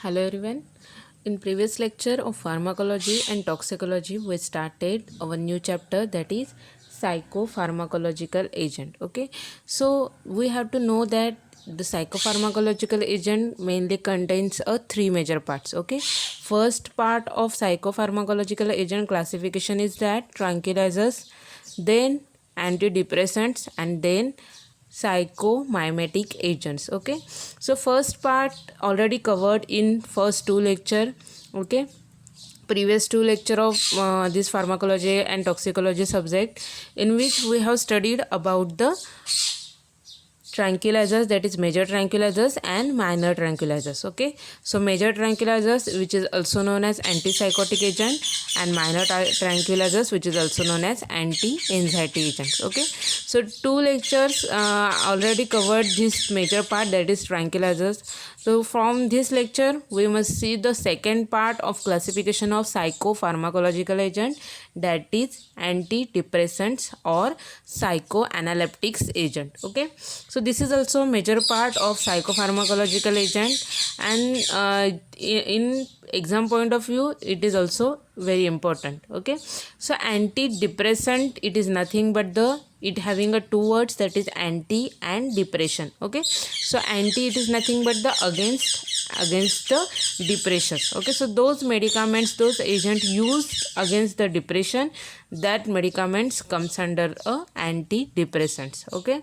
Hello everyone. In previous lecture of pharmacology and toxicology, we started our new chapter, that is psychopharmacological agent. Okay, so we have to know that the psychopharmacological agent mainly contains three major parts. Okay, first part of psychopharmacological agent classification is that tranquilizers, then antidepressants, and then psychomimetic agents. Okay, so first part already covered in first two lecture. Okay, previous two lecture of this pharmacology and toxicology subject, in which we have studied about the tranquilizers, that is major tranquilizers and minor tranquilizers. Okay, so major tranquilizers, which is also known as antipsychotic agent, and minor tranquilizers, which is also known as anti-anxiety agents. Okay, so two lectures already covered this major part, that is tranquilizers. So from this lecture we must see the second part of classification of psychopharmacological agent, that is antidepressants or psychoanaleptics agent. Okay, so this is also major part of psychopharmacological agent, and in exam point of view it is also very important. Okay, so antidepressant, it is nothing but it having a two words, that is anti and depression. Okay, so anti, it is nothing but the against the depression. Okay, so those medicaments, those agents used against the depression, that medicaments comes under antidepressants. Okay,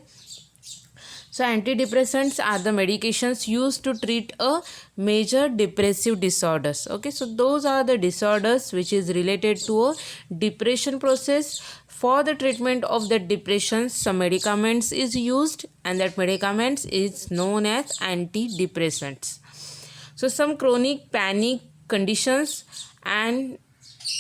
so antidepressants are the medications used to treat a major depressive disorders. Okay, so those are the disorders which is related to a depression process. For the treatment of the depression, some medicaments is used, and that medicaments is known as antidepressants. So some chronic panic conditions, and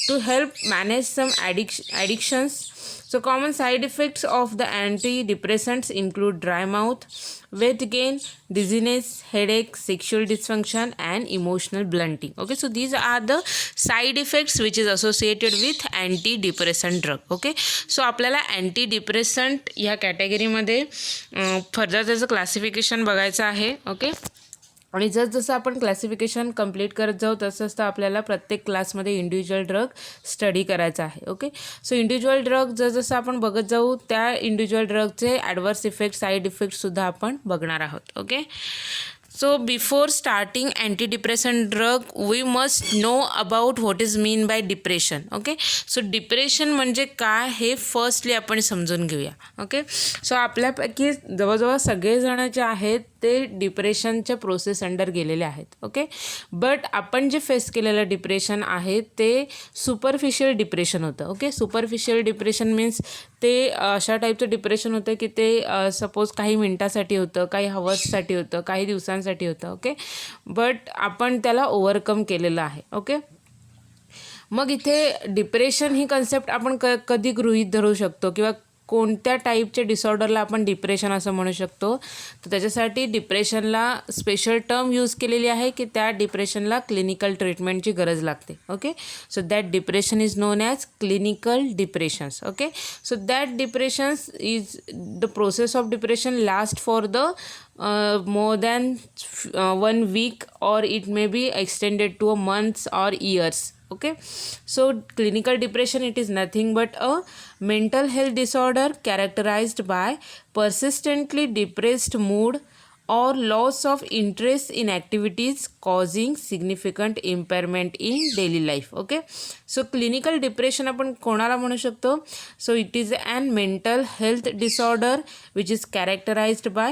to help manage some addictions. So common side effects of the antidepressants include dry mouth, weight gain, dizziness, headache, sexual dysfunction, and emotional blunting. Okay, so these are the side effects which is associated with antidepressant drug. Okay, so आपल्याला antidepressant ह्या कॅटेगरीमध्ये further त्याचं classification बघायचं आहे. Okay, आणि जसं आपण classification complete करत जाऊ तसं आपल्याला प्रत्येक क्लासमध्ये इंडिव्हिज्युअल ड्रग स्टडी करायचा आहे. ओके, सो इंडिव्हिज्युअल ड्रग जसं आपण बघत जाऊ त्या इंडिव्हिज्युअल ड्रगचे ॲडवर्स इफेक्ट, साईड इफेक्टसुद्धा आपण बघणार आहोत. Okay, so before starting antidepressant drug we must know about what is mean by depression. Okay, so depression म्हणजे काय हे फर्स्टली आपण समजून घेऊया. ओके, सो आपल्यापैकी जवळजवळ सगळेजण जे आहेत ते डिप्रेशनच्या प्रोसेस अंडर गेलेले आहेत. ओके, बट आपण जे फेस केलेलं डिप्रेशन आहे ते सुपरफिशियल डिप्रेशन होतं. ओके, सुपरफिशियल डिप्रेशन मीन्स ते अशा टाईपचं डिप्रेशन होतं की ते सपोज काही मिनटासाठी होतं, काही हवर्ससाठी होतं, काही दिवसांसाठी होतं. ओके, बट आपण त्याला ओव्हरकम केलेलं आहे. ओके, मग इथे डिप्रेशन ही कन्सेप्ट आपण कधी गृहीत धरू शकतो किंवा कोणत्या टाईपच्या डिसऑर्डरला आपण डिप्रेशन असं म्हणू शकतो, तर त्याच्यासाठी डिप्रेशनला स्पेशल टर्म यूज केलेली आहे की त्या डिप्रेशनला क्लिनिकल ट्रीटमेंटची गरज लागते. Okay, so that depression is known as clinical depressions. Okay, so that depressions is the process of depression last for the more than 1 week, or it may be extended to months or years. Okay, so clinical depression, it is nothing but a mental health disorder characterized by persistently depressed mood or loss of interest in activities causing significant impairment in daily life. Okay, so clinical depression आपण कोणाला म्हणू शकतो, so it is an mental health disorder which is characterized by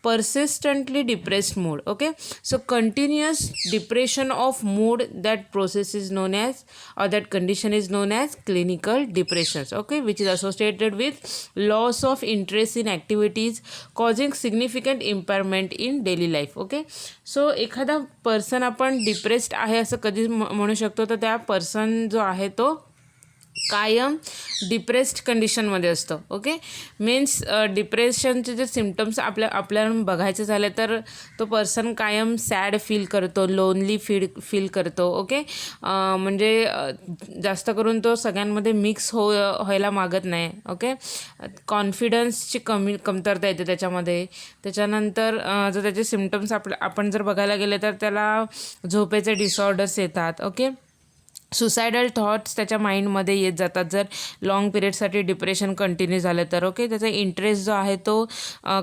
persistently depressed mood. Okay, so continuous depression of mood, that process is known as, or that condition is known as clinical depressions. Okay, which is associated with loss of interest in activities causing significant impairment in daily life. Okay, so एखादा person आपण depressed आहे असं कधी म्हणू शकतो, तर त्या person जो आहे तो कायम डिप्रेस्ड कंडिशनमध्ये असतो. ओके, मीन्स डिप्रेशनचे जे सिम्पटम्स आपल्याला बघायचे झाले तर तो पर्सन कायम सॅड फील करतो, लोनली फील करतो. ओके, म्हणजे जास्त करून तो सगळ्यांमध्ये मिक्स व्हायला मागत नाही. ओके, कॉन्फिडन्सची कमतरता येते त्याच्यामध्ये. त्याच्यानंतर जर त्याचे सिम्पटम्स आपण जर बघायला गेले तर त्याला झोपेचे डिसऑर्डर्स येतात. ओके, सुसायडल थॉट्स त्याच्या माइंडमध्ये येत जातात जर लाँग पिरियडसाठी डिप्रेशन कंटिन्यू झालं तर. ओके, त्याचा इंटरेस्ट जो आहे तो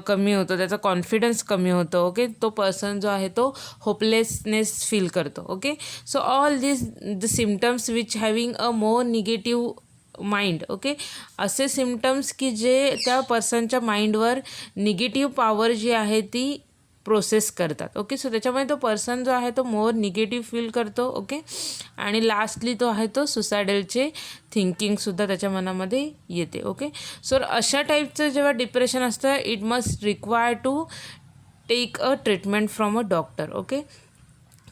कमी होतो, त्याचा कॉन्फिडन्स कमी होतो. ओके, तो पर्सन जो आहे तो होपलेसनेस फील करतो. Okay, so all the symptoms which having a more negative mind. Okay, असे सिम्पटम्स की जे त्या पर्सनच्या माइंडवर निगेटिव्ह पॉवर जी आहे ती प्रोसेस करतात. ओके, सो त्याच्यामुळे तो पर्सन जो आहे तो मोर निगेटिव्ह फील करतो. ओके, आणि लास्टली तो आहे तो सुसायडलचे थिंकिंगसुद्धा त्याच्या मनामध्ये येते. ओके, सो अशा टाईपचं जेव्हा डिप्रेशन असतं it must require to take a treatment from a doctor. Okay,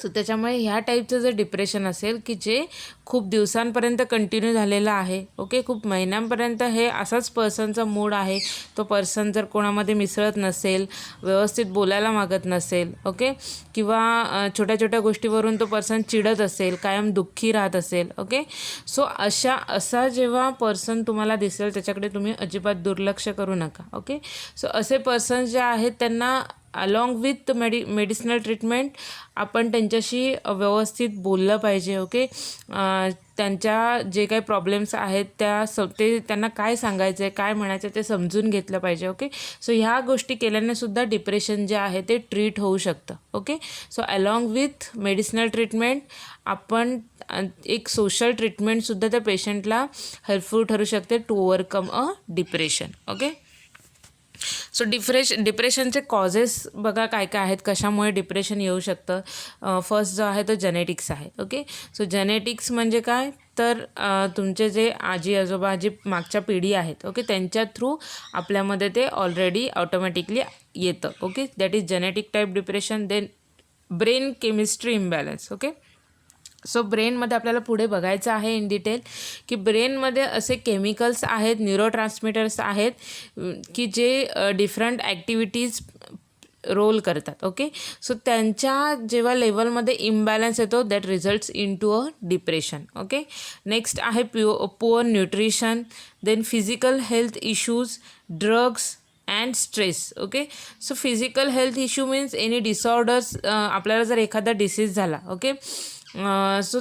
so त्याच्यामुळे ह्या टाईपचं जर डिप्रेशन असेल की जे खूप दिवसांपर्यंत कंटिन्यू झालेलं आहे. ओके, खूप महिन्यांपर्यंत हे असाच पर्सनचा मूड आहे. तो पर्सन जर कोणामध्ये मिसळत नसेल, व्यवस्थित बोलायला मागत नसेल. ओके, किंवा छोट्या छोट्या गोष्टीवरून तो पर्सन चिडत असेल, कायम दुःखी राहत असेल. ओके, सो असा जेव्हा पर्सन तुम्हाला दिसेल त्याच्याकडे तुम्ही अजिबात दुर्लक्ष करू नका. ओके, सो असे पर्सन जे आहेत त्यांना अलॉंग विथ मेडिसिनल ट्रीटमेंट आपण त्यांच्याशी व्यवस्थित बोललं पाहिजे. ओके, त्यांच्या जे काही प्रॉब्लेम्स आहेत ते त्यांना काय सांगायचं आहे, काय म्हणायचं आहे ते समजून घेतलं पाहिजे. ओके, सो ह्या गोष्टी केल्याने सुद्धा डिप्रेशन जे आहे ते ट्रीट होऊ शकतं. Okay, so along with medicinal treatment आपण एक सोशल ट्रीटमेंटसुद्धा त्या पेशंटला हेल्पफुल ठरू शकते to overcome a depression. Okay, so डिप्रेशनचे कॉजेस बघा काय काय आहेत, कशामुळे डिप्रेशन येऊ शकतं. फर्स्ट जो आहे तो जेनेटिक्स आहे. ओके, सो जेनेटिक्स म्हणजे काय तर तुमचे जे आजी आजोबा जी मागच्या पिढी आहेत. ओके, त्यांच्या थ्रू आपल्यामध्ये ते ऑलरेडी ऑटोमॅटिकली येतं. Okay, that is genetic type depression. Then brain chemistry imbalance. Okay, so ब्रेनमध्ये आपल्याला पुढे बघायचं आहे इन डिटेल की ब्रेनमध्ये असे केमिकल्स आहेत, न्यूरोट्रान्समिटर्स आहेत की जे डिफरंट ॲक्टिव्हिटीज रोल करतात. ओके, सो त्यांच्या जेव्हा लेवलमध्ये इम्बॅलन्स येतो that results in to a depression. Okay, next आहे poor nutrition, then physical health issues, drugs and stress. Okay, so physical health issue means any disorders. आपल्याला जर एखादा disease झाला. ओके, सो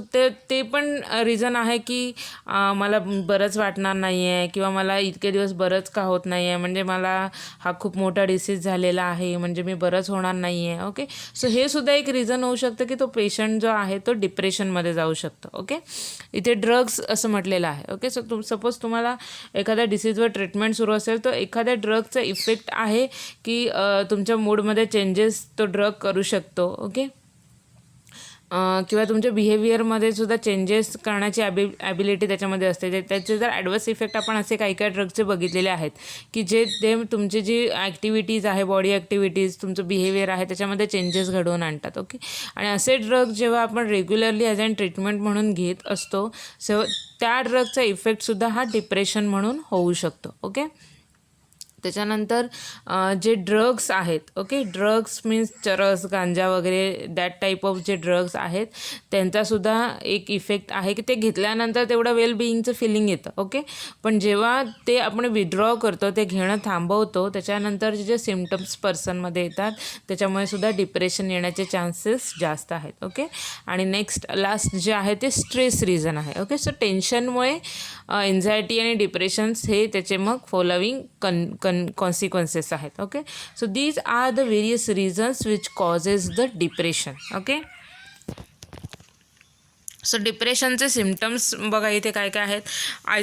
ते पण रिझन आहे की मला बरंच वाटणार नाही आहे किंवा मला इतके दिवस बरंच का होत नाही आहे, म्हणजे मला हा खूप मोठा डिसीज झालेला आहे, म्हणजे मी बरंच होणार नाही आहे. ओके, सो हे सुद्धा एक रिझन होऊ शकतं की तो पेशंट जो आहे तो डिप्रेशनमध्ये जाऊ शकतो. ओके, इथे ड्रग्स असं म्हटलेलं आहे. ओके, सो सपोज तुम्हाला एखाद्या डिसीजवर ट्रीटमेंट सुरू असेल तर एखाद्या ड्रगचा इफेक्ट आहे की तुमच्या मूडमध्ये चेंजेस तो ड्रग करू शकतो. ओके, किंवा तुमच्या बिहेवियरमध्ये सुद्धा चेंजेस करण्याची ॲबिलिटी त्याच्यामध्ये असते. त्याचे जर ॲडवर्स इफेक्ट आपण असे काही काही ड्रगचे बघितलेले आहेत की जे ते तुमची जी ॲक्टिव्हिटीज आहे, बॉडी ॲक्टिव्हिटीज, तुमचं बिहेवियर आहे त्याच्यामध्ये चेंजेस घडवून आणतात. ओके, आणि असे ड्रग जेव्हा आपण रेग्युलरली ॲज अन ट्रीटमेंट म्हणून घेत असतो सो त्या ड्रगचा इफेक्टसुद्धा हा डिप्रेशन म्हणून होऊ शकतो. ओके, त्याच्यानंतर जे ड्रग्स आहेत. ओके, ड्रग्स मीन्स चरस, गांजा वगैरे दॅट टाईप ऑफ जे ड्रग्स आहेत त्यांचासुद्धा एक इफेक्ट आहे की ते घेतल्यानंतर तेवढं वेलबिईंगचं फिलिंग येतं. ओके, पण जेव्हा ते आपण विड्रॉ करतो, ते घेणं थांबवतो, त्याच्यानंतर जे सिम्पटम्स पर्सनमध्ये येतात त्याच्यामुळे सुद्धा डिप्रेशन येण्याचे चान्सेस जास्त आहेत. ओके, आणि नेक्स्ट लास्ट जे आहे ते स्ट्रेस रिझन आहे. ओके, सो टेन्शनमुळे एन्झायटी आणि डिप्रेशन्स हे त्याचे मग फॉलोविंग consequences आहेत. Okay, so these are the various reasons which causes the depression. Okay, so डिप्रेशनचे सिम्पटम्स बघा इथे काय काय आहेत.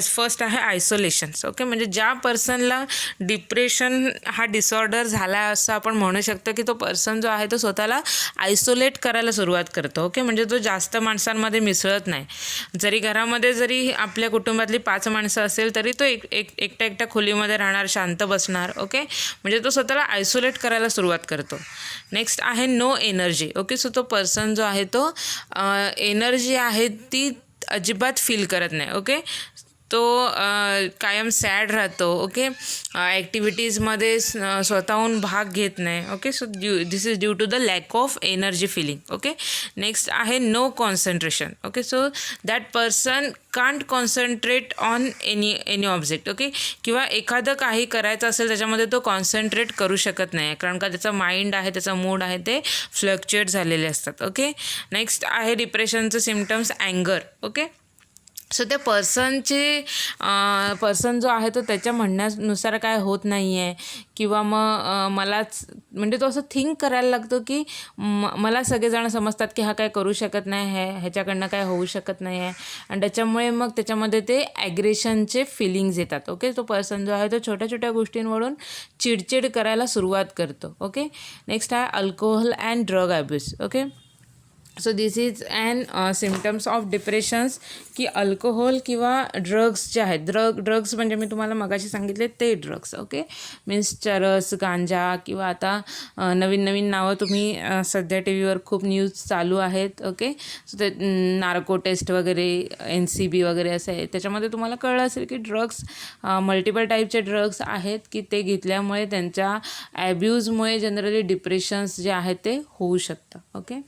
फर्स्ट आहे आयसोलेशन्स. ओके, म्हणजे ज्या पर्सनला डिप्रेशन हा डिसऑर्डर झाला असं आपण म्हणू शकतो की तो पर्सन जो आहे तो स्वतःला आयसोलेट करायला सुरुवात करतो. ओके, म्हणजे तो जास्त माणसांमध्ये मिसळत नाही. जरी घरामध्ये जरी आपल्या कुटुंबातली 5 माणसं असेल तरी तो एकट्या खोलीमध्ये राहणार, शांत बसणार. ओके, म्हणजे तो स्वतःला आयसोलेट करायला सुरुवात करतो. नेक्स्ट आहे नो एनर्जी. ओके, सो तो पर्सन जो आहे तो एनर्जी आहे ती अजिबात फील करत नाही. ओके, तो कायम सॅड राहतो. ओके, ॲक्टिव्हिटीजमध्ये स्वतःहून भाग घेत नाही. Okay, so this is due to the lack of energy feeling. Okay, next आहे no concentration. Okay, so that person can't concentrate on any object. Okay, किंवा एखादं काही करायचं असेल त्याच्यामध्ये तो कॉन्सन्ट्रेट करू शकत नाही, कारण का त्याचा माइंड आहे, त्याचा मूड आहे, ते फ्लक्च्युएट झालेले असतात. ओके, नेक्स्ट आहे डिप्रेशनचं सिम्पटम्स अँगर. ओके, सो त्या पर्सन जो आहे तो त्याच्या म्हणण्यानुसार काय होत नाही आहे, किंवा मग मलाच म्हणजे तो असं थिंक करायला लागतो की मला सगळेजण समजतात की हा काय करू शकत नाही आहे, ह्याच्याकडनं काय होऊ शकत नाही आहे, आणि त्याच्यामुळे मग त्याच्यामध्ये ते ॲग्रेशनचे फिलिंग्ज येतात. ओके, तो पर्सन जो आहे तो छोट्या छोट्या गोष्टींवरून चिडचिड करायला सुरुवात करतो. ओके, नेक्स्ट आहे alcohol and drug abuse. Okay, so this is an symptoms of depressions, की अल्कोहोल किंवा ड्रग्स जे आहेत, ड्रग्स म्हणजे मी तुम्हाला मगाशी सांगितले ते ड्रग्स. ओके, मीन्स चरस, गांजा, किंवा आता नवीन नवीन नावं तुम्ही सध्या टी व्हीवर खूप न्यूज चालू आहेत. ओके, सो ते नार्को टेस्ट वगैरे, NCB वगैरे असं आहे. त्याच्यामध्ये तुम्हाला कळलं असेल की ड्रग्स मल्टिपल टाईपचे ड्रग्स आहेत, की ते घेतल्यामुळे त्यांच्या ॲब्यूजमुळे जनरली डिप्रेशन्स जे आहेत ते होऊ शकतं. ओके,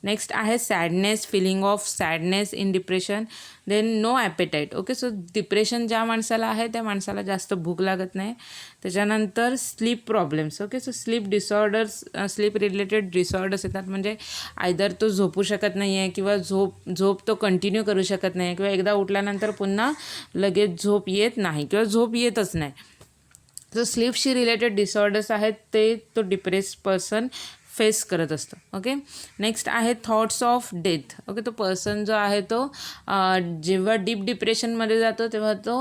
नेक्स्ट आहे sadness, feeling of sadness in depression. Then no appetite. Okay, so depression ज्या माणसाला आहे त्या माणसाला जास्त भूक लागत नाही. त्याच्यानंतर sleep problems. Okay, so sleep disorders, sleep related disorders येतात, म्हणजे आयदर तो झोपू शकत नाही आहे, किंवा झोप तो कंटिन्यू करू शकत नाही, किंवा एकदा उठल्यानंतर पुन्हा लगेच झोप येत नाही, किंवा झोप येतच नाही. जो स्लीपशी रिलेटेड डिसऑर्डर्स आहेत ते तो डिप्रेस पर्सन फेस करत असतं. ओके, नेक्स्ट आहे थॉट्स ऑफ डेथ. ओके, तो पर्सन जो आहे तो जेव्हा डीप डिप्रेशनमध्ये जातो तेव्हा तो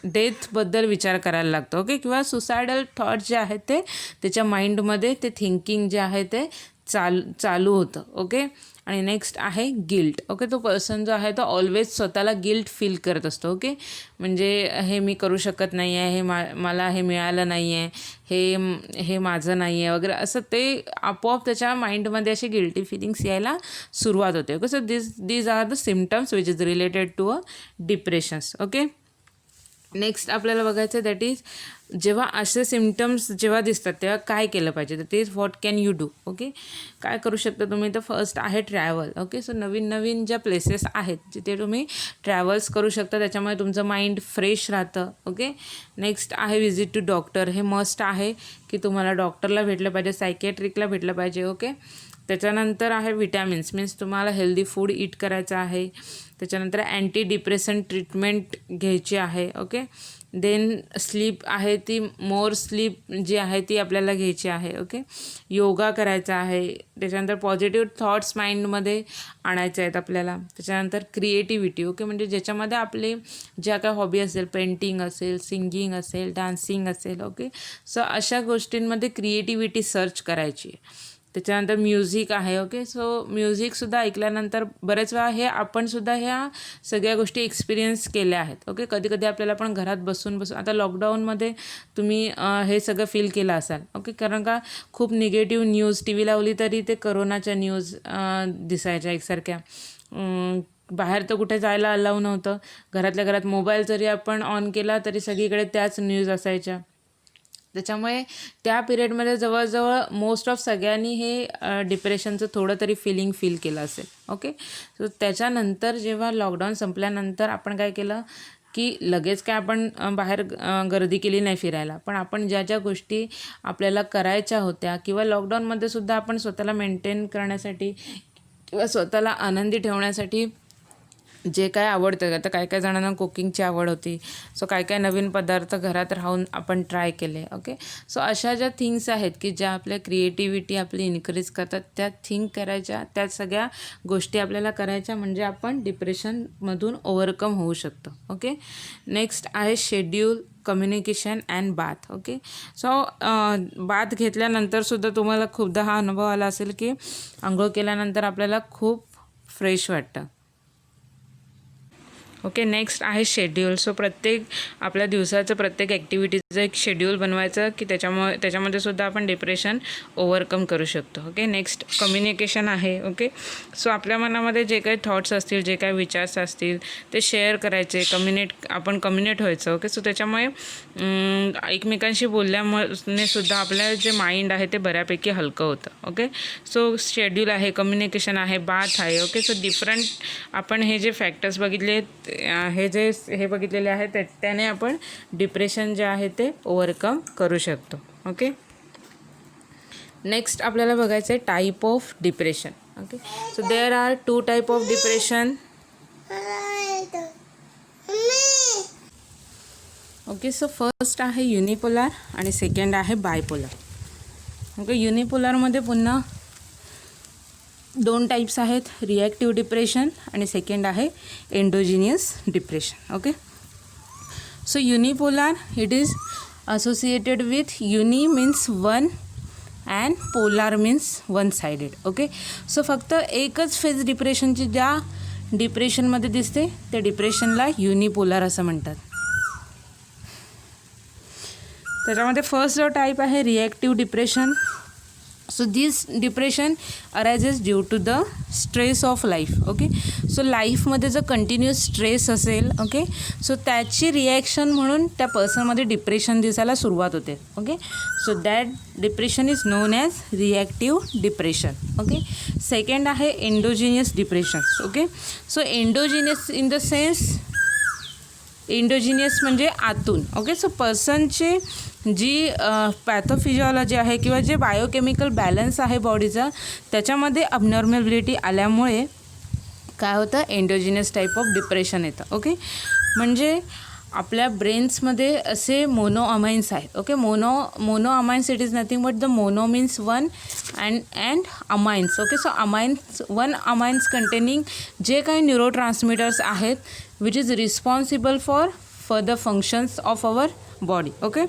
डेथबद्दल विचार करायला लागतो. ओके, किंवा सुसायडल थॉट्स जे आहेत ते त्याच्या माइंडमध्ये ते थिंकिंग जे आहे ते चालू होतं. ओके, आणि नेक्स्ट आहे गिल्ट. ओके, तो पर्सन जो आहे तो ऑलवेज स्वतःला गिल्ट फील करत असतो. ओके, म्हणजे हे मी करू शकत नाही आहे, हे मला हे मिळालं नाही आहे, हे माझं नाही आहे वगैरे, असं ते आपोआप त्याच्या माइंडमध्ये असे गिल्टी फिलिंग्स यायला सुरुवात होते. Okay, so these are the symptoms which is related to a depressions. Okay, next आपल्याला बघायचं दॅट इज जेव्हा असे सिम्पटम्स जेव्हा दिसतात तेव्हा काय केलं पाहिजे, तर ते is what can you do. Okay, काय करू शकता तुम्ही, तर फर्स्ट आहे ट्रॅव्हल. ओके, सो नवीन नवीन ज्या प्लेसेस आहेत जिथे तुम्ही ट्रॅव्हल्स करू शकता, त्याच्यामुळे तुमचं माइंड फ्रेश राहतं. ओके, नेक्स्ट आहे विजिट टू डॉक्टर. हे मस्ट आहे की तुम्हाला डॉक्टरला भेटलं पाहिजे, सायकॅट्रिकला भेटलं पाहिजे. ओके, त्याच्यानंतर आहे विटॅमिन्स, मीन्स तुम्हाला हेल्दी फूड ईट करायचं आहे. त्याच्यानंतर अँटी डिप्रेशन ट्रीटमेंट घ्यायची आहे. ओके, देन स्लीप आहे ती मोर स्लीप जी आहे ती आपल्याला घ्यायची आहे. ओके, योगा करायचा आहे. त्याच्यानंतर पॉझिटिव्ह थॉट्स माइंडमध्ये आणायचे आहेत आपल्याला. त्याच्यानंतर क्रिएटिव्हिटी. ओके, म्हणजे ज्याच्यामध्ये आपले ज्या काय हॉबी असेल, पेंटिंग असेल, सिंगिंग असेल, डान्सिंग असेल. ओके, सो अशा गोष्टींमध्ये क्रिएटिव्हिटी सर्च करायची आहे. त्याच्यानंतर म्युझिक आहे. ओके, सो म्युझिकसुद्धा ऐकल्यानंतर बरेच वेळा हे आपणसुद्धा ह्या सगळ्या गोष्टी एक्सपिरियन्स केल्या आहेत. ओके, कधी कधी आपल्याला पण घरात बसून आता लॉकडाऊनमध्ये तुम्ही हे सगळं फील केलं असाल. ओके, कारण का खूप निगेटिव्ह न्यूज टी व्ही लावली तरी ते करोनाच्या न्यूज दिसायच्या एकसारख्या. बाहेर तर कुठे जायला अलाऊ नव्हतं, घरातल्या घरात मोबाईल जरी आपण ऑन केला तरी सगळीकडे त्याच न्यूज असायच्या. त्याच्यामुळे त्या पिरियडमध्ये जवळजवळ मोस्ट ऑफ सगळ्यांनी हे डिप्रेशनचं थोडं तरी फील केलं असेल. ओके, सो त्याच्यानंतर जेव्हा लॉकडाऊन संपल्यानंतर आपण काय केलं की लगेच काय आपण बाहेर गर्दी केली नाही फिरायला, पण आपण ज्या ज्या गोष्टी आपल्याला करायच्या होत्या, किंवा लॉकडाऊनमध्ये सुद्धा आपण स्वतःला मेंटेन करण्यासाठी किंवा स्वतःला आनंदी ठेवण्यासाठी जे काय आवडतं, आता काय काय जणांना कुकिंगची आवड होती, सो काय काय नवीन पदार्थ घरात राहून आपण ट्राय केले. ओके, सो अशा ज्या थिंग्स आहेत की ज्या आपल्या क्रिएटिव्हिटी आपली इन्क्रीज करतात, त्या थिंक करायच्या, त्या सगळ्या गोष्टी आपल्याला करायच्या, म्हणजे आपण डिप्रेशनमधून ओव्हरकम होऊ शकतो. ओके, नेक्स्ट आहे schedule, communication and bath. Okay, so bath घेतल्यानंतरसुद्धा तुम्हाला खूपदा हा अनुभव आला असेल की आंघोळ केल्यानंतर आपल्याला खूप फ्रेश वाटतं. ओके, नेक्स्ट आहे शेड्यूल. सो प्रत्येक आपल्या दिवसाचं प्रत्येक ॲक्टिव्हिटीचं एक शेड्यूल बनवायचं की त्याच्यामध्ये सुद्धा आपण डिप्रेशन ओव्हरकम करू शकतो. ओके, नेक्स्ट कम्युनिकेशन आहे. ओके, सो आपल्या मनामध्ये जे काही थॉट्स असतील, जे काही विचार्स असतील ते शेअर करायचे, आपण कम्युनिकेट व्हायचं. ओके, सो त्याच्यामुळे एकमेकांशी बोलल्यामुळे सुद्धा आपलं जे माइंड आहे ते बऱ्यापैकी हलकं होतं. ओके, सो शेड्यूल आहे, कम्युनिकेशन आहे, बाथ आहे. ओके, सो डिफरंट आपण हे जे फॅक्टर्स बघितले, हे बघितलेले आहेत त्याने आपण डिप्रेशन जे आहे ते ओव्हरकम करू शकतो. ओके, नेक्स्ट आपल्याला बघायचं आहे type of depression. Okay, so there are 2 type of depression. Okay, so first आहे युनिपोलार आणि सेकंड आहे बायपोलर. ओके, युनिपोलारमध्ये पुन्हा 2 टाईप्स आहेत, रिॲक्टिव्ह डिप्रेशन आणि सेकंड आहे endogenous depression. Okay, so unipolar it is associated with uni means one and polar means one sided. Okay, so फक्त एकच phase डिप्रेशनची ज्या डिप्रेशनमध्ये दिसते त्या डिप्रेशनला युनिपोलार असं म्हणतात. त्याच्यामध्ये फर्स्ट जो टाईप आहे reactive depression. So this depression arises due to the stress of life. Okay, so लाईफमध्ये जर कंटिन्युअस स्ट्रेस असेल, ओके, सो त्याची रिॲक्शन म्हणून त्या पर्सनमध्ये डिप्रेशन दिसायला सुरुवात होते. Okay, so that depression is known as reactive depression. Okay, second आहे endogenous depression. Okay, so endogenous in the sense endogenous म्हणजे आतून. ओके, सो पर्सनची जी पॅथोफिजिओलॉजी आहे किंवा जे बायोकेमिकल बॅलन्स आहे बॉडीचा त्याच्यामध्ये अबनॉर्मॅबिलिटी आल्यामुळे काय होतं, एंडोजिनियस टाईप ऑफ डिप्रेशन येतं. ओके, म्हणजे आपल्या ब्रेन्समध्ये असे मोनोअमाइन्स आहेत. Okay, monoamines it is nothing but the mono means one and amines. Okay, so amines, one amines containing जे काही न्यूरोट्रान्समीटर्स आहेत which is responsible for the functions of our body. Okay,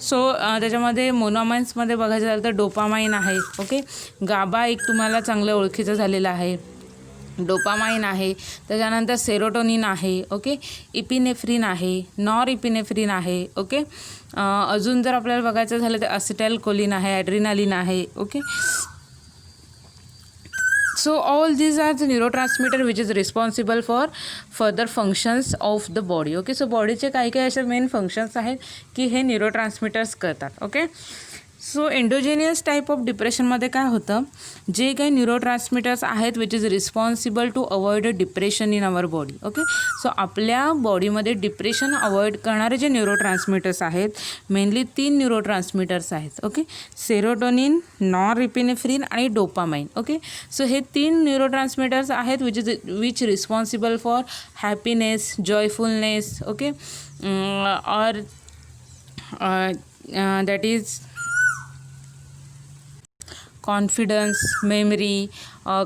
so त्याच्यामध्ये मोनोअमाइन्समध्ये बघायचं झालं तर dopamine आहे. Okay, गाबा एक तुम्हाला चांगलं ओळखीचं झालेलं आहे, डोपामाइन आहे. त्याच्यानंतर सेरोटोनिन आहे. ओके, इपिनेफ्रिन आहे, नॉर इपिनेफ्रिन आहे. ओके, अजून जर आपल्याला बघायचं झालं तर असिटाइलकोलिन आहे, ॲड्रिनालिन आहे. Okay, so all these are the neurotransmitter which is responsible for further functions of the body. Okay, so बॉडीचे काही काही असे मेन फंक्शन्स आहेत की हे न्यूरोट्रान्समीटर्स करतात. Okay, so endogenous type of डिप्रेशनमध्ये काय होतं, जे काही न्यूरोट्रान्समीटर्स आहेत which is responsible to avoid depression in our body. Okay, so आपल्या बॉडीमध्ये डिप्रेशन अवॉइड करणारे जे न्यूरोट्रान्समीटर्स आहेत मेनली 3 न्यूरोट्रान्समीटर्स आहेत. ओके, सेरोटोनिन, नॉरएपिनेफ्रिन आणि डोपामाइन. ओके, सो हे 3 न्यूरोट्रान्समीटर्स आहेत which responsible for happiness, joyfulness. Okay, और that is confidence, memory,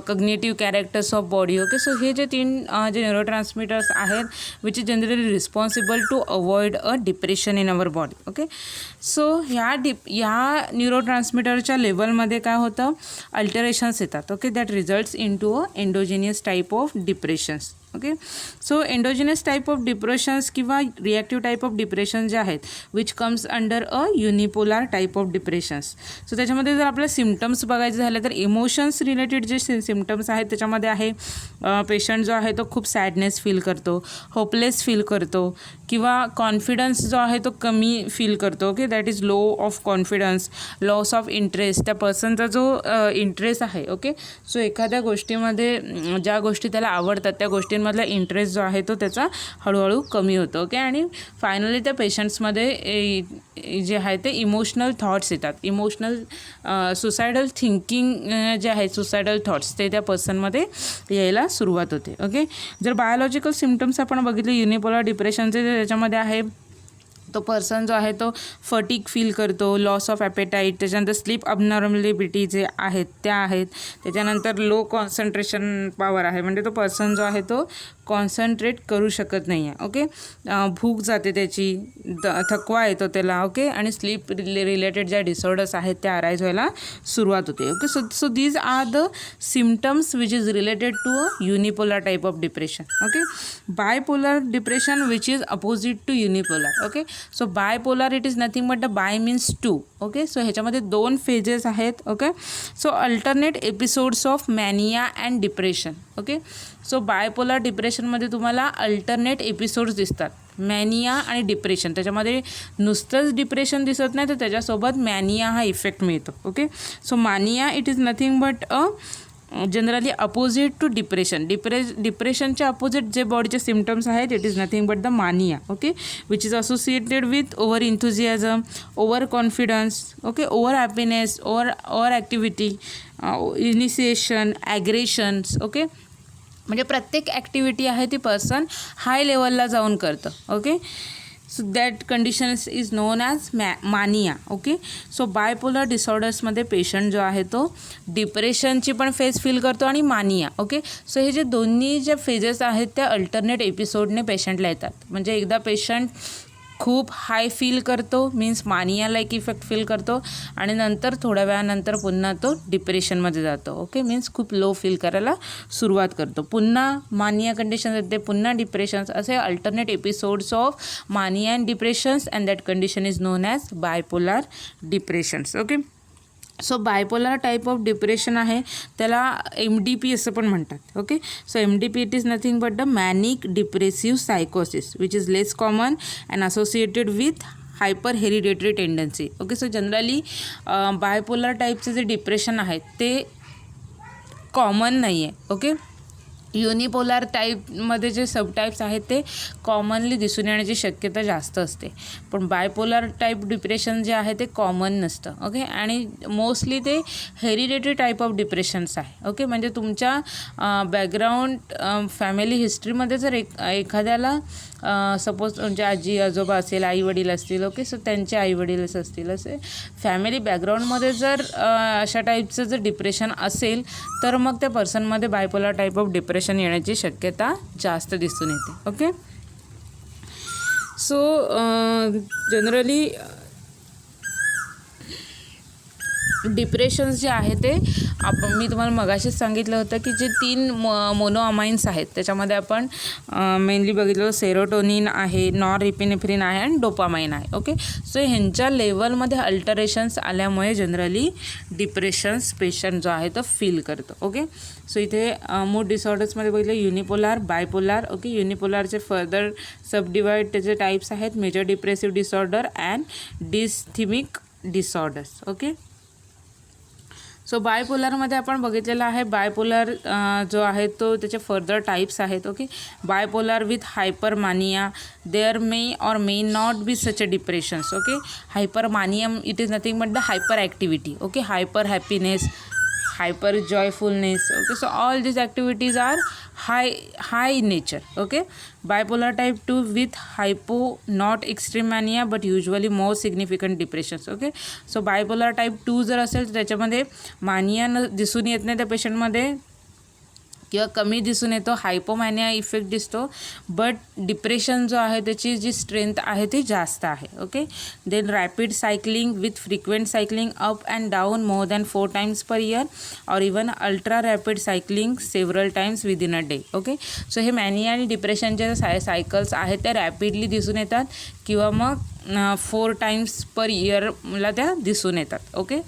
cognitive characters of body. Okay, so हे जे 3 जे न्यूरोट्रान्समीटर्स आहेत which is generally responsible to avoid a depression in our body. Okay, so ह्या न्यूरोट्रान्समीटरच्या लेवलमध्ये काय होतं, अल्टरेशन्स येतात. Okay, that results in to a endogenous type of depressions. Okay, so एंडोजिनियस type of depressions किंवा रिॲक्टिव्ह टाईप ऑफ डिप्रेशन जे आहेत which comes under a unipolar type of depressions. So त्याच्यामध्ये जर आपल्या सिम्टम्स बघायचे झाले तर इमोशन्स रिलेटेड जे सिम्टम्स आहेत त्याच्यामध्ये आहे पेशंट जो आहे तो खूप सॅडनेस फील करतो, होपलेस फील करतो किंवा कॉन्फिडन्स जो आहे तो कमी फील करतो. Okay, that is low of confidence, loss of interest. त्या पर्सनचा जो इंटरेस्ट आहे, ओके, सो एखाद्या गोष्टीमध्ये ज्या गोष्टी त्याला आवडतात त्या गोष्टींमधला इंटरेस्ट जो आहे तो त्याचा हळूहळू कमी होतो. ओके, आणि फायनली त्या पेशंट्समध्ये जे आहे ते इमोशनल थॉट्स येतात, इमोशनल सुसायडल थिंकिंग जे आहे, सुसायडल थॉट्स ते त्या पर्सनमध्ये यायला सुरुवात होते. ओके, जर बायोलॉजिकल सिम्टम्स आपण बघितले युनिपोलर डिप्रेशनचे त्याच्यामध्ये आहे तो पर्सन जो आहे तो फटीक फील करतो, लॉस ऑफ ॲपेटाईट, त्याच्यानंतर स्लीप अबनॉर्मॅलिटी जे आहेत त्या आहेत, त्याच्यानंतर लो कॉन्सन्ट्रेशन पॉवर आहे, म्हणजे तो पर्सन जो आहे तो कॉन्सन्ट्रेट करू शकत नाही आहे. ओके, भूक जाते त्याची, थकवा येतो त्याला. ओके, आणि स्लीप रिलेटेड ज्या डिसऑर्डर्स आहेत त्या अराईज व्हायला सुरुवात होते. Okay, so these are the symptoms which is related to a unipolar type of depression. Okay, bipolar depression which is opposite to unipolar. Okay, so bipolar it is nothing but the bi means two. Okay, so ह्याच्यामध्ये 2 phases आहेत. Okay, so alternate episodes of mania and depression. Okay, so bipolar डिप्रेशनमध्ये तुम्हाला alternate episodes दिसतात, मॅनिया आणि depression. त्याच्यामध्ये नुसतंच depression दिसत नाही, तर त्याच्यासोबत मॅनिया हा इफेक्ट मिळतो. Okay, so mania it is nothing but a generally opposite to depression. डिप्रेशनच्या अपोजिट जे बॉडीचे सिम्टम्स आहेत it is nothing but the mania. Okay, which is associated with over enthusiasm, over confidence. Okay, over happiness, over activity, initiation, aggressions. Okay, म्हणजे प्रत्येक activity आहे ती person हाय लेवलला जाऊन करतं. Okay, so that conditions is known as मानिया. Okay, so bipolar डिसऑर्डर्समध्ये patient जो आहे तो डिप्रेशनची पण फेज फील करतो आणि मानिया. ओके, सो हे जे दोन्ही जे फेजेस आहेत त्या अल्टरनेट एपिसोडने पेशंटला येतात. म्हणजे एकदा पेशंट खूप हाय फील करतो, मीन्स मानिया लाईक इफेक्ट फील करतो, आणि नंतर थोड्या वेळानंतर पुन्हा तो डिप्रेशनमध्ये जातो. ओके, मीन्स खूप लो फील करायला सुरुवात करतो, पुन्हा मानिया कंडिशन्स येते, पुन्हा डिप्रेशन्स. असे alternate episodes of mania and depressions, and that condition is known as bipolar depressions. Okay, so bipolar type of depression आहे त्याला MDP असं पण म्हणतात. Okay, so MDP it is nothing but the manic depressive सायकोसिस which is less common and associated with hyper hereditary tendency. Okay, so generally bipolar टाईपचे जे depression आहेत ते कॉमन नाही आहे. ओके, युनिपोलर टाईपमध्ये जे सबटाईप्स आहेत ते कॉमनली दिसून येण्याची शक्यता जास्त असते, पण बायपोलर टाईप डिप्रेशन जे आहे ते कॉमन नसतं. ओके, आणि मोस्टली ते हेरिडेटरी टाईप ऑफ डिप्रेशन्स आहे. ओके, म्हणजे तुमच्या बॅकग्राऊंड फॅमिली हिस्ट्रीमध्ये जर एखाद्याला सपोज म्हणजे आजी आजोबा असेल, आईवडील असतील. ओके, सो त्यांचे आईवडीलच असतील, असे फॅमिली बॅकग्राऊंडमध्ये जर अशा टाईपचं जर डिप्रेशन असेल तर मग त्या पर्सनमध्ये बायपोलर टाईप ऑफ डिप्रेशन येण्याची शक्यता जास्त दिसून येते. ओके, सो जनरली डिप्रेशन्स जे आहे ते मी तुम्हाला मगाशीच सांगितलं होतं की जे 3 मोनोअमाइन्स आहेत त्याच्यामध्ये आपण मेनली बघितलं सेरोटोनिन आहे, नॉरएपिनेफ्रिन आहे आणि डोपामाइन आहे. ओके, सो ह्यांच्या लेवलमध्ये अल्टरेशन्स आल्यामुळे जनरली डिप्रेशन्स पेशंट जो आहे तो फील करतो. ओके, सो इथे मूड डिसऑर्डर्समध्ये बघितलं युनिपोलर, बायपोलर. ओके, युनिपोलरचे फर्दर सबडिवाइड त्याचे टाईप्स आहेत major depressive disorder and dysthymic disorders. Okay, so बायपोलरमध्ये आपण बघितलेलं आहे बायपोलर जो आहे तो त्याचे फर्दर टाईप्स आहेत. Okay, bipolar with hypermania, there may or may not be such a depressions. Okay, hypermanium it is nothing but the hyper activity. Okay, hyper happiness, hyper joyfulness. Okay, so all these activities are high in nature. Okay, bipolar type 2 with hypo, not extreme mania but usually more significant depressions. Okay, so bipolar type 2 जर असेल तर त्याच्यामध्ये मानिया दिसून येत नाही त्या पेशंटमध्ये किंवा कमी दिसून येतो, हायपोमॅनिया इफेक्ट दिसतो, बट डिप्रेशन जो आहे त्याची जी स्ट्रेंथ आहे ती जास्त आहे. Okay, then rapid cycling with frequent cycling up and down more than 4 times per year और even ultra rapid cycling several times within a day. Okay, so हे मॅनिया आणि डिप्रेशनचे सायकल्स आहेत त्या रॅपिडली दिसून येतात किंवा मग 4 times per yearला त्या दिसून येतात. ओके,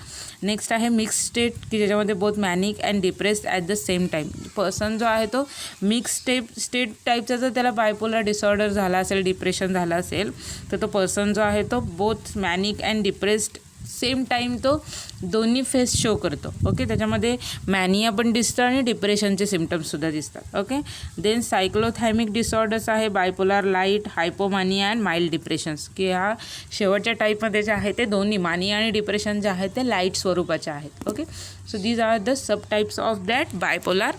नेक्स्ट आहे मिक्स स्टेट की ज्याच्यामध्ये both manic and depressed at the same time. Person जो आहे तो मिक्स स्टेट टाईपचा जर त्याला बायपोलर डिसऑर्डर झाला असेल, डिप्रेशन झाला असेल, तर तो पर्सन जो आहे तो both manic and depressed same time तो दोन्ही फेस शो करतो. ओके, त्याच्यामध्ये मॅनिया पण दिसतं आणि डिप्रेशनचे सिम्टम्ससुद्धा दिसतात. ओके, देन सायक्लोथॅमिक डिसऑर्डर्स आहे bipolar light, hypomania and mild depressions, की ह्या शेवटच्या टाईपमध्ये जे आहे ते दोन्ही मानिया आणि डिप्रेशन जे आहेत ते लाईट स्वरूपाचे आहेत. Okay, so these are the sub types of that bipolar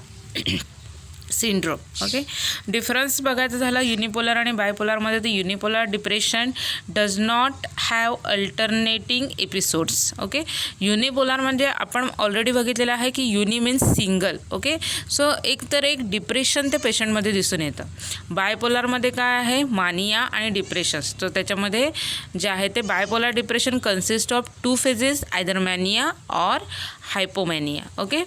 syndrome. Okay, difference बघायचं झालं युनिपोलर आणि बायपोलरमध्ये, तर unipolar depression does not have alternating episodes. Okay, unipolar म्हणजे आपण ऑलरेडी बघितलेलं आहे की uni means single. Okay, so एक तर एक डिप्रेशन ते पेशंटमध्ये दिसून येतं. बायपोलरमध्ये काय आहे, मानिया आणि डिप्रेशन्स. तर त्याच्यामध्ये जे आहे ते bipolar depression consist of 2 phases, either mania or hypomania. Okay,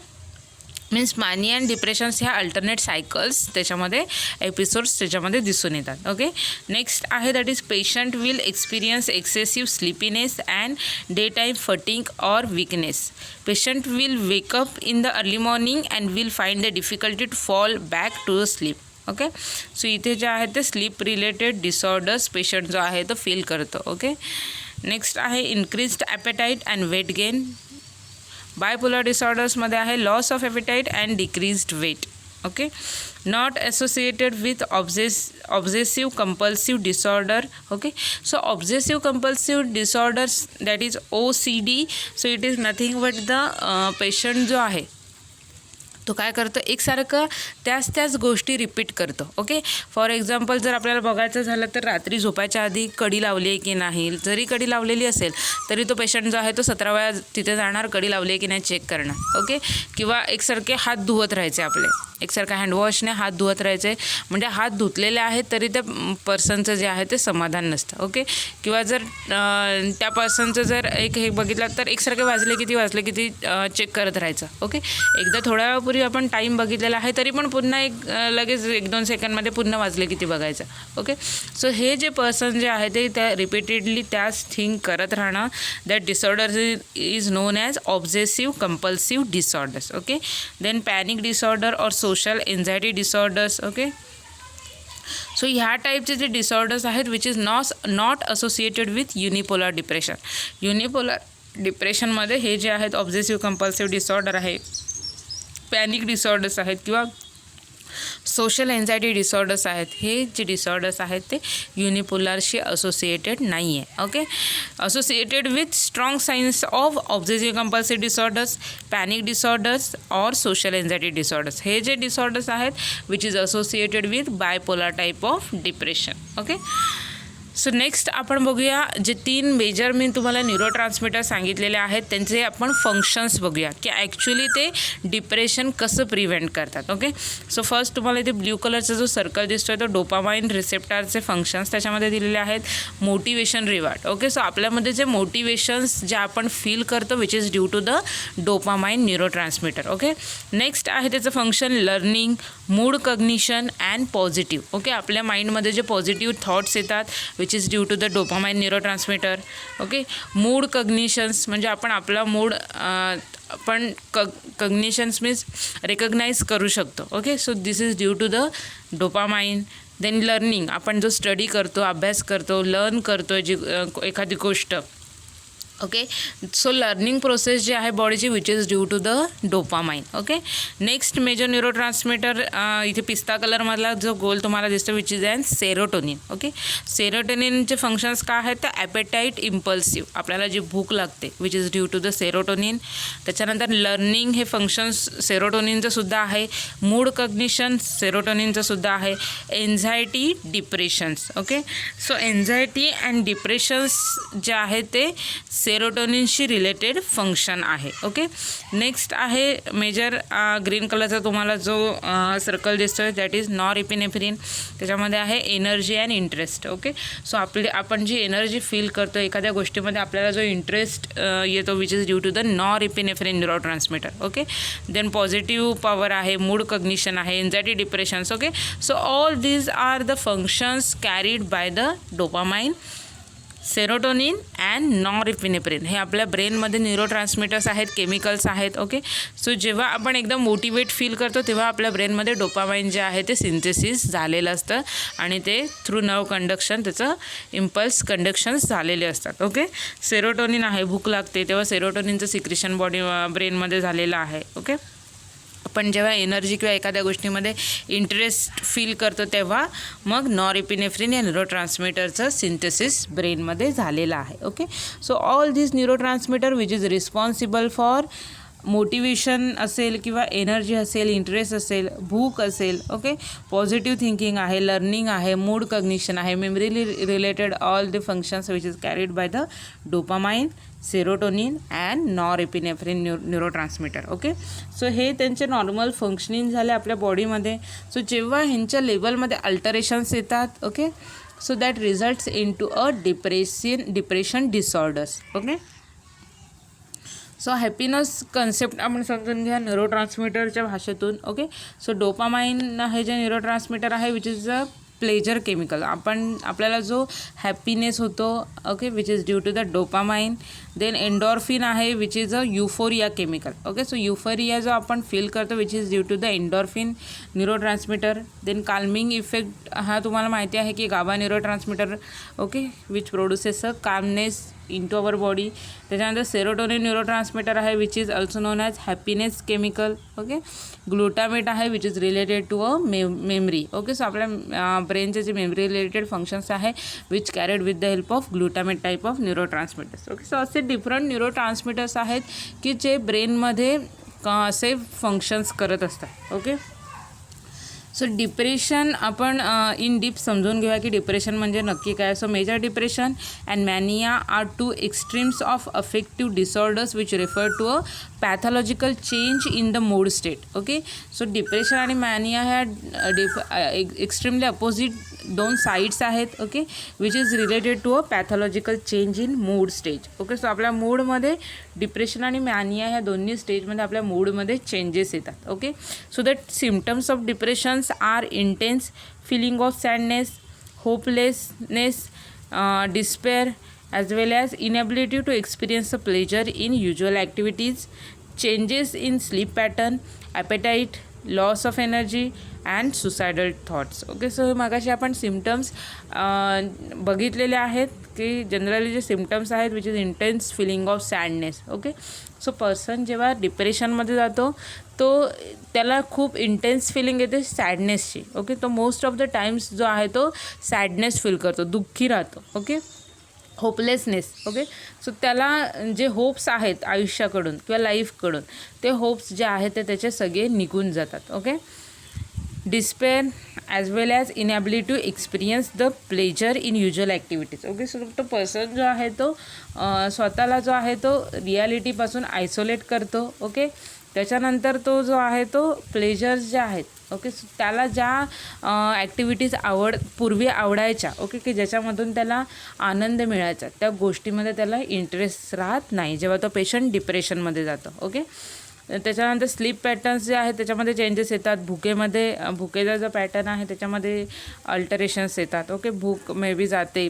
means mania and depressions ह्या अल्टरनेट सायकल्स त्याच्यामध्ये एपिसोड्स त्याच्यामध्ये दिसून येतात. ओके, नेक्स्ट आहे that is patient will experience excessive sleepiness and day time fatigue or weakness. Patient will wake up in the early morning and will find the difficulty to fall back to the sleep. Okay, so इथे जे आहे ते sleep related disorders patient जो आहे तो feel करतो. Okay, next आहे increased appetite and weight gain. Bipolar डिसऑर्डर्समध्ये आहे loss of appetite and decreased weight. Okay, not associated with obsessive compulsive disorder. Okay, so obsessive compulsive disorders that is OCD. So it is nothing but the patient जो आहे तो काय करतो, एकसारखं त्याच गोष्टी रिपीट करतो. ओके, फॉर एक्झाम्पल जर आपल्याला बघायचं झालं तर रात्री झोपायच्या आधी कडी लावली आहे की नाही, जरी कडी लावलेली असेल तरी तो पेशंट जो आहे तो 17 वेळा तिथे जाणार कडी लावली आहे की नाही चेक करणं. ओके, किंवा एकसारखे हात धुवत राहायचे, आपले एकसारखा हँडवॉशने हात धुवत राहायचे, म्हणजे हात धुतलेले आहेत तरी त्या पर्सनचं जे आहे ते समाधान नसतं. ओके, किंवा जर त्या पर्सनचं जर हे बघितलं तर एकसारखे वाजले किती चेक करत राहायचं. ओके, एकदा थोड्या वेळापूर्वी आपण टाईम बघितलेला आहे तरी पण पुन्हा लगेच 1-2 सेकंडमध्ये पुन्हा वाजले किती बघायचं. ओके, सो हे जे पर्सन जे आहे ते त्या रिपीटेडली त्याच थिंग करत राहणं, that disorder is known as obsessive compulsive disorders. Okay, then panic disorder और social anxiety disorders. Okay, so ह्या टाईपचे जे डिसऑर्डर्स आहेत which is not associated with unipolar depression. Unipolar डिप्रेशनमध्ये हे जे आहेत ऑब्सेसिव्ह कंपल्सिव्ह डिसऑर्डर आहे, पॅनिक डिसऑर्डर्स आहेत किंवा सोशल एन्झायटी डिसऑर्डर्स आहेत, हे जे डिसऑर्डर्स आहेत ते युनिपोलरशी असोसिएटेड नाही आहे. Okay, associated with strong signs of obsessive compulsive disorders, panic disorders और सोशल एन्झायटी डिसऑर्डर्स, हे जे डिसऑर्डर्स आहेत which is associated with bipolar type of depression. Okay, so next आपण बघूया जे 3 मेजर मी तुम्हाला न्यूरोट्रान्समीटर सांगितलेले आहेत त्यांचे आपण फंक्शन्स बघूया की ॲक्च्युली ते डिप्रेशन कसं प्रिव्हेंट करतात. ओके, सो फर्स्ट तुम्हाला इथे ब्ल्यू कलरचा जो सर्कल दिसतोय तो डोपामाइन रिसेप्टरचे फंक्शन्स त्याच्यामध्ये दिलेले आहेत. Motivation reward. ओके, सो आपल्यामध्ये जे मोटिवेशन्स जे आपण फील करतो which is due to the dopamine neurotransmitter. Okay, next आहे त्याचं function learning, mood cognition and positive. Okay, आपल्या माइंडमध्ये जे पॉझिटिव्ह थॉट्स येतात which is due to the dopamine neurotransmitter. Okay, mood cognitions म्हणजे आपण आपला मूड आपण कग्निशन्स मीन्स रेकग्नाइज करू शकतो. Okay, so this is due to the dopamine. Then learning, आपण जो स्टडी करतो, अभ्यास करतो, लर्न करतो जी एखादी गोष्ट. ओके, सो लर्निंग प्रोसेस जी आहे बॉडीची which is due to the dopamine. Okay, next major neurotransmitter इथे पिस्ता कलरमधला जो गोल तुम्हाला दिसतो which is and serotonin. Okay, सेरोटोनिनचे फंक्शन्स काय आहेत तर ॲपेटाईट इम्पल्सिव्ह, आपल्याला जी भूक लागते which is due to the serotonin. त्याच्यानंतर लर्निंग हे फंक्शन्स सेरोटोनिनचं सुद्धा आहे. मूड कग्निशन सेरोटोनिनचं सुद्धा आहे. Anxiety, depressions. Okay, so anxiety and depressions जे आहे ते सेरोटोनिनशी रिलेटेड फंक्शन आहे. ओके, नेक्स्ट आहे मेजर ग्रीन कलरचा तुम्हाला जो सर्कल दिसतोय दॅट इज नॉरएपिनेफ्रिन. त्याच्यामध्ये आहे energy and interest. Okay, so आपण जी एनर्जी फील करतो एखाद्या गोष्टीमध्ये आपल्याला जो इंटरेस्ट येतो which is due to the norepinephrine neurotransmitter. Okay, then positive power आहे, मूड कग्निशन आहे, anxiety, depressions. Okay, so all these are the functions carried by the dopamine, serotonin and norepinephrine. हे आपल्या ब्रेनमध्ये न्यूरोट्रान्समीटर्स आहेत, केमिकल्स आहेत. Okay, so जेव्हा आपण एकदम motivate feel करतो तेव्हा आपल्या ब्रेनमध्ये डोपामाइन जे आहे ते सिंथेसिस झालेलं असतं आणि ते थ्रू नर्व कंडक्शन त्याचं इम्पल्स कंडक्शन्स झालेले असतात. ओके, सेरोटोनिन आहे, भूक लागते तेव्हा सेरोटोनिनचं सिक्रेशन ब्रेनमध्ये झालेलं आहे. ओके, आपण जेव्हा एनर्जी किंवा एखाद्या गोष्टीमध्ये इंटरेस्ट फील करतो तेव्हा मग नॉरएपिनेफ्रिन या न्यूरोट्रान्समीटरचं सिंथेसिस ब्रेनमध्ये झालेलं आहे. Okay, so all this neurotransmitter which is responsible for motivation असेल किंवा एनर्जी असेल, इंटरेस्ट असेल, भूक असेल, ओके, पॉझिटिव्ह थिंकिंग आहे, लर्निंग आहे, मूड कग्निशन आहे, memory related all the functions which is carried by the dopamine, serotonin and norepinephrine neurotransmitter. Okay, so हे त्यांचे नॉर्मल फंक्शनिंग झाले आपल्या बॉडीमध्ये. सो जेव्हा ह्यांच्या लेवलमध्ये अल्टरेशन्स येतात, okay, so that results in to a depression disorders. Okay, so happiness concept आपण समजून घ्या न्यूरोट्रान्समीटरच्या भाषेतून. ओके, सो डोपामाइन हे जे न्यूरोट्रान्समीटर आहे which is a pleasure chemical. आपल्याला जो हॅपीनेस होतो, okay, which is due to the dopamine. Then endorphin आहे which is a euphoria chemical. Okay, so euphoria जो आपण फील करतो which is due to the endorphin neurotransmitter. Then calming effect हा तुम्हाला माहिती आहे की GABA neurotransmitter, okay, which produces a calmness in to our body. त्याच्यानंतर सेरोटोनिन न्यूरोट्रान्समीटर आहे which is also known as happiness chemical. Okay, glutamate आहे which is related to a memory. Okay, so आपल्या ब्रेनचे जे मेमरी रिलेटेड फंक्शन्स आहे which carried with the help of glutamate type of neurotransmitters. Okay, so असे different neurotransmitters आहेत की जे ब्रेनमध्ये असे फंक्शन्स करत असतात. ओके, सो डिप्रेशन आपण इन डीप समजून घेऊया की डिप्रेशन म्हणजे नक्की काय. So major depression and mania are two extremes of affective disorders which refer to a pathological change in the mood state. Okay, so depression आणि मॅनिया ह्या extremely opposite दोन साईड्स आहेत. Okay, which is related to a pathological change in mood stage. Okay, so आपल्या मूडमध्ये depression आणि mania ह्या दोन्ही स्टेजमध्ये आपल्या मूडमध्ये चेंजेस येतात. Okay, so that symptoms of depressions are intense feeling of sadness, hopelessness, despair, as well as inability to experience the pleasure in usual activities, changes in sleep pattern, appetite, loss of energy and suicidal thoughts. Okay, so मगाशी आपण symptoms बघितलेले आहेत की generally जे symptoms आहेत which is intense feeling of sadness. Okay, so person जेव्हा डिप्रेशनमध्ये जातो तो त्याला खूप इंटेन्स फिलिंग येते सॅडनेसची. ओके, तो मोस्ट ऑफ द टाइम्स जो आहे तो सॅडनेस फील करतो, दुःखी राहतो. Okay, hopelessness. ओके, सो त्याला जे होप्स आहेत आयुष्याकडून किंवा लाईफकडून ते होप्स जे आहेत ते त्याचे सगळे निघून जातात. Okay, despair as well as inability to experience the pleasure in usual activities. Okay, so तो पर्सन जो आहे तो स्वतःला जो आहे तो रियालिटीपासून आयसोलेट करतो. ओके, त्याच्यानंतर तो जो आहे तो प्लेजर्स जे आहेत, ओके, सो त्याला ज्या ॲक्टिव्हिटीज पूर्वी आवडायच्या, ओके, की ज्याच्यामधून त्याला आनंद मिळायचा त्या गोष्टीमध्ये त्याला इंटरेस्ट राहत नाही जेव्हा तो पेशंट डिप्रेशनमध्ये जातो. ओके, त्याच्यानंतर स्लीप पॅटर्न्स जे आहेत त्याच्यामध्ये चेंजेस येतात. भुकेचा जो पॅटर्न आहे त्याच्यामध्ये अल्टरेशन्स येतात. ओके, भूक मे बी जाते.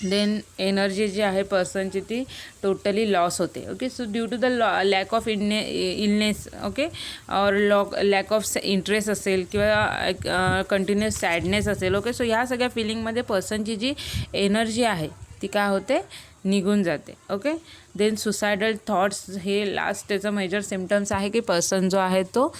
देन एनर्जी जी आहे पर्सनची ती टोटली लॉस होते. Okay, so due to the lack of illness, okay, और लॅक ऑफ इंटरेस्ट असेल किंवा कंटिन्युअस सॅडनेस असेल. ओके, सो ह्या सगळ्या फिलिंगमध्ये पर्सनची जी एनर्जी आहे ती काय होते, निघून जाते. ओके, देन सुसायडल थॉट्स हे लास्ट त्याचं मेजर सिम्पटम्स आहे की पर्सन जो आहे तो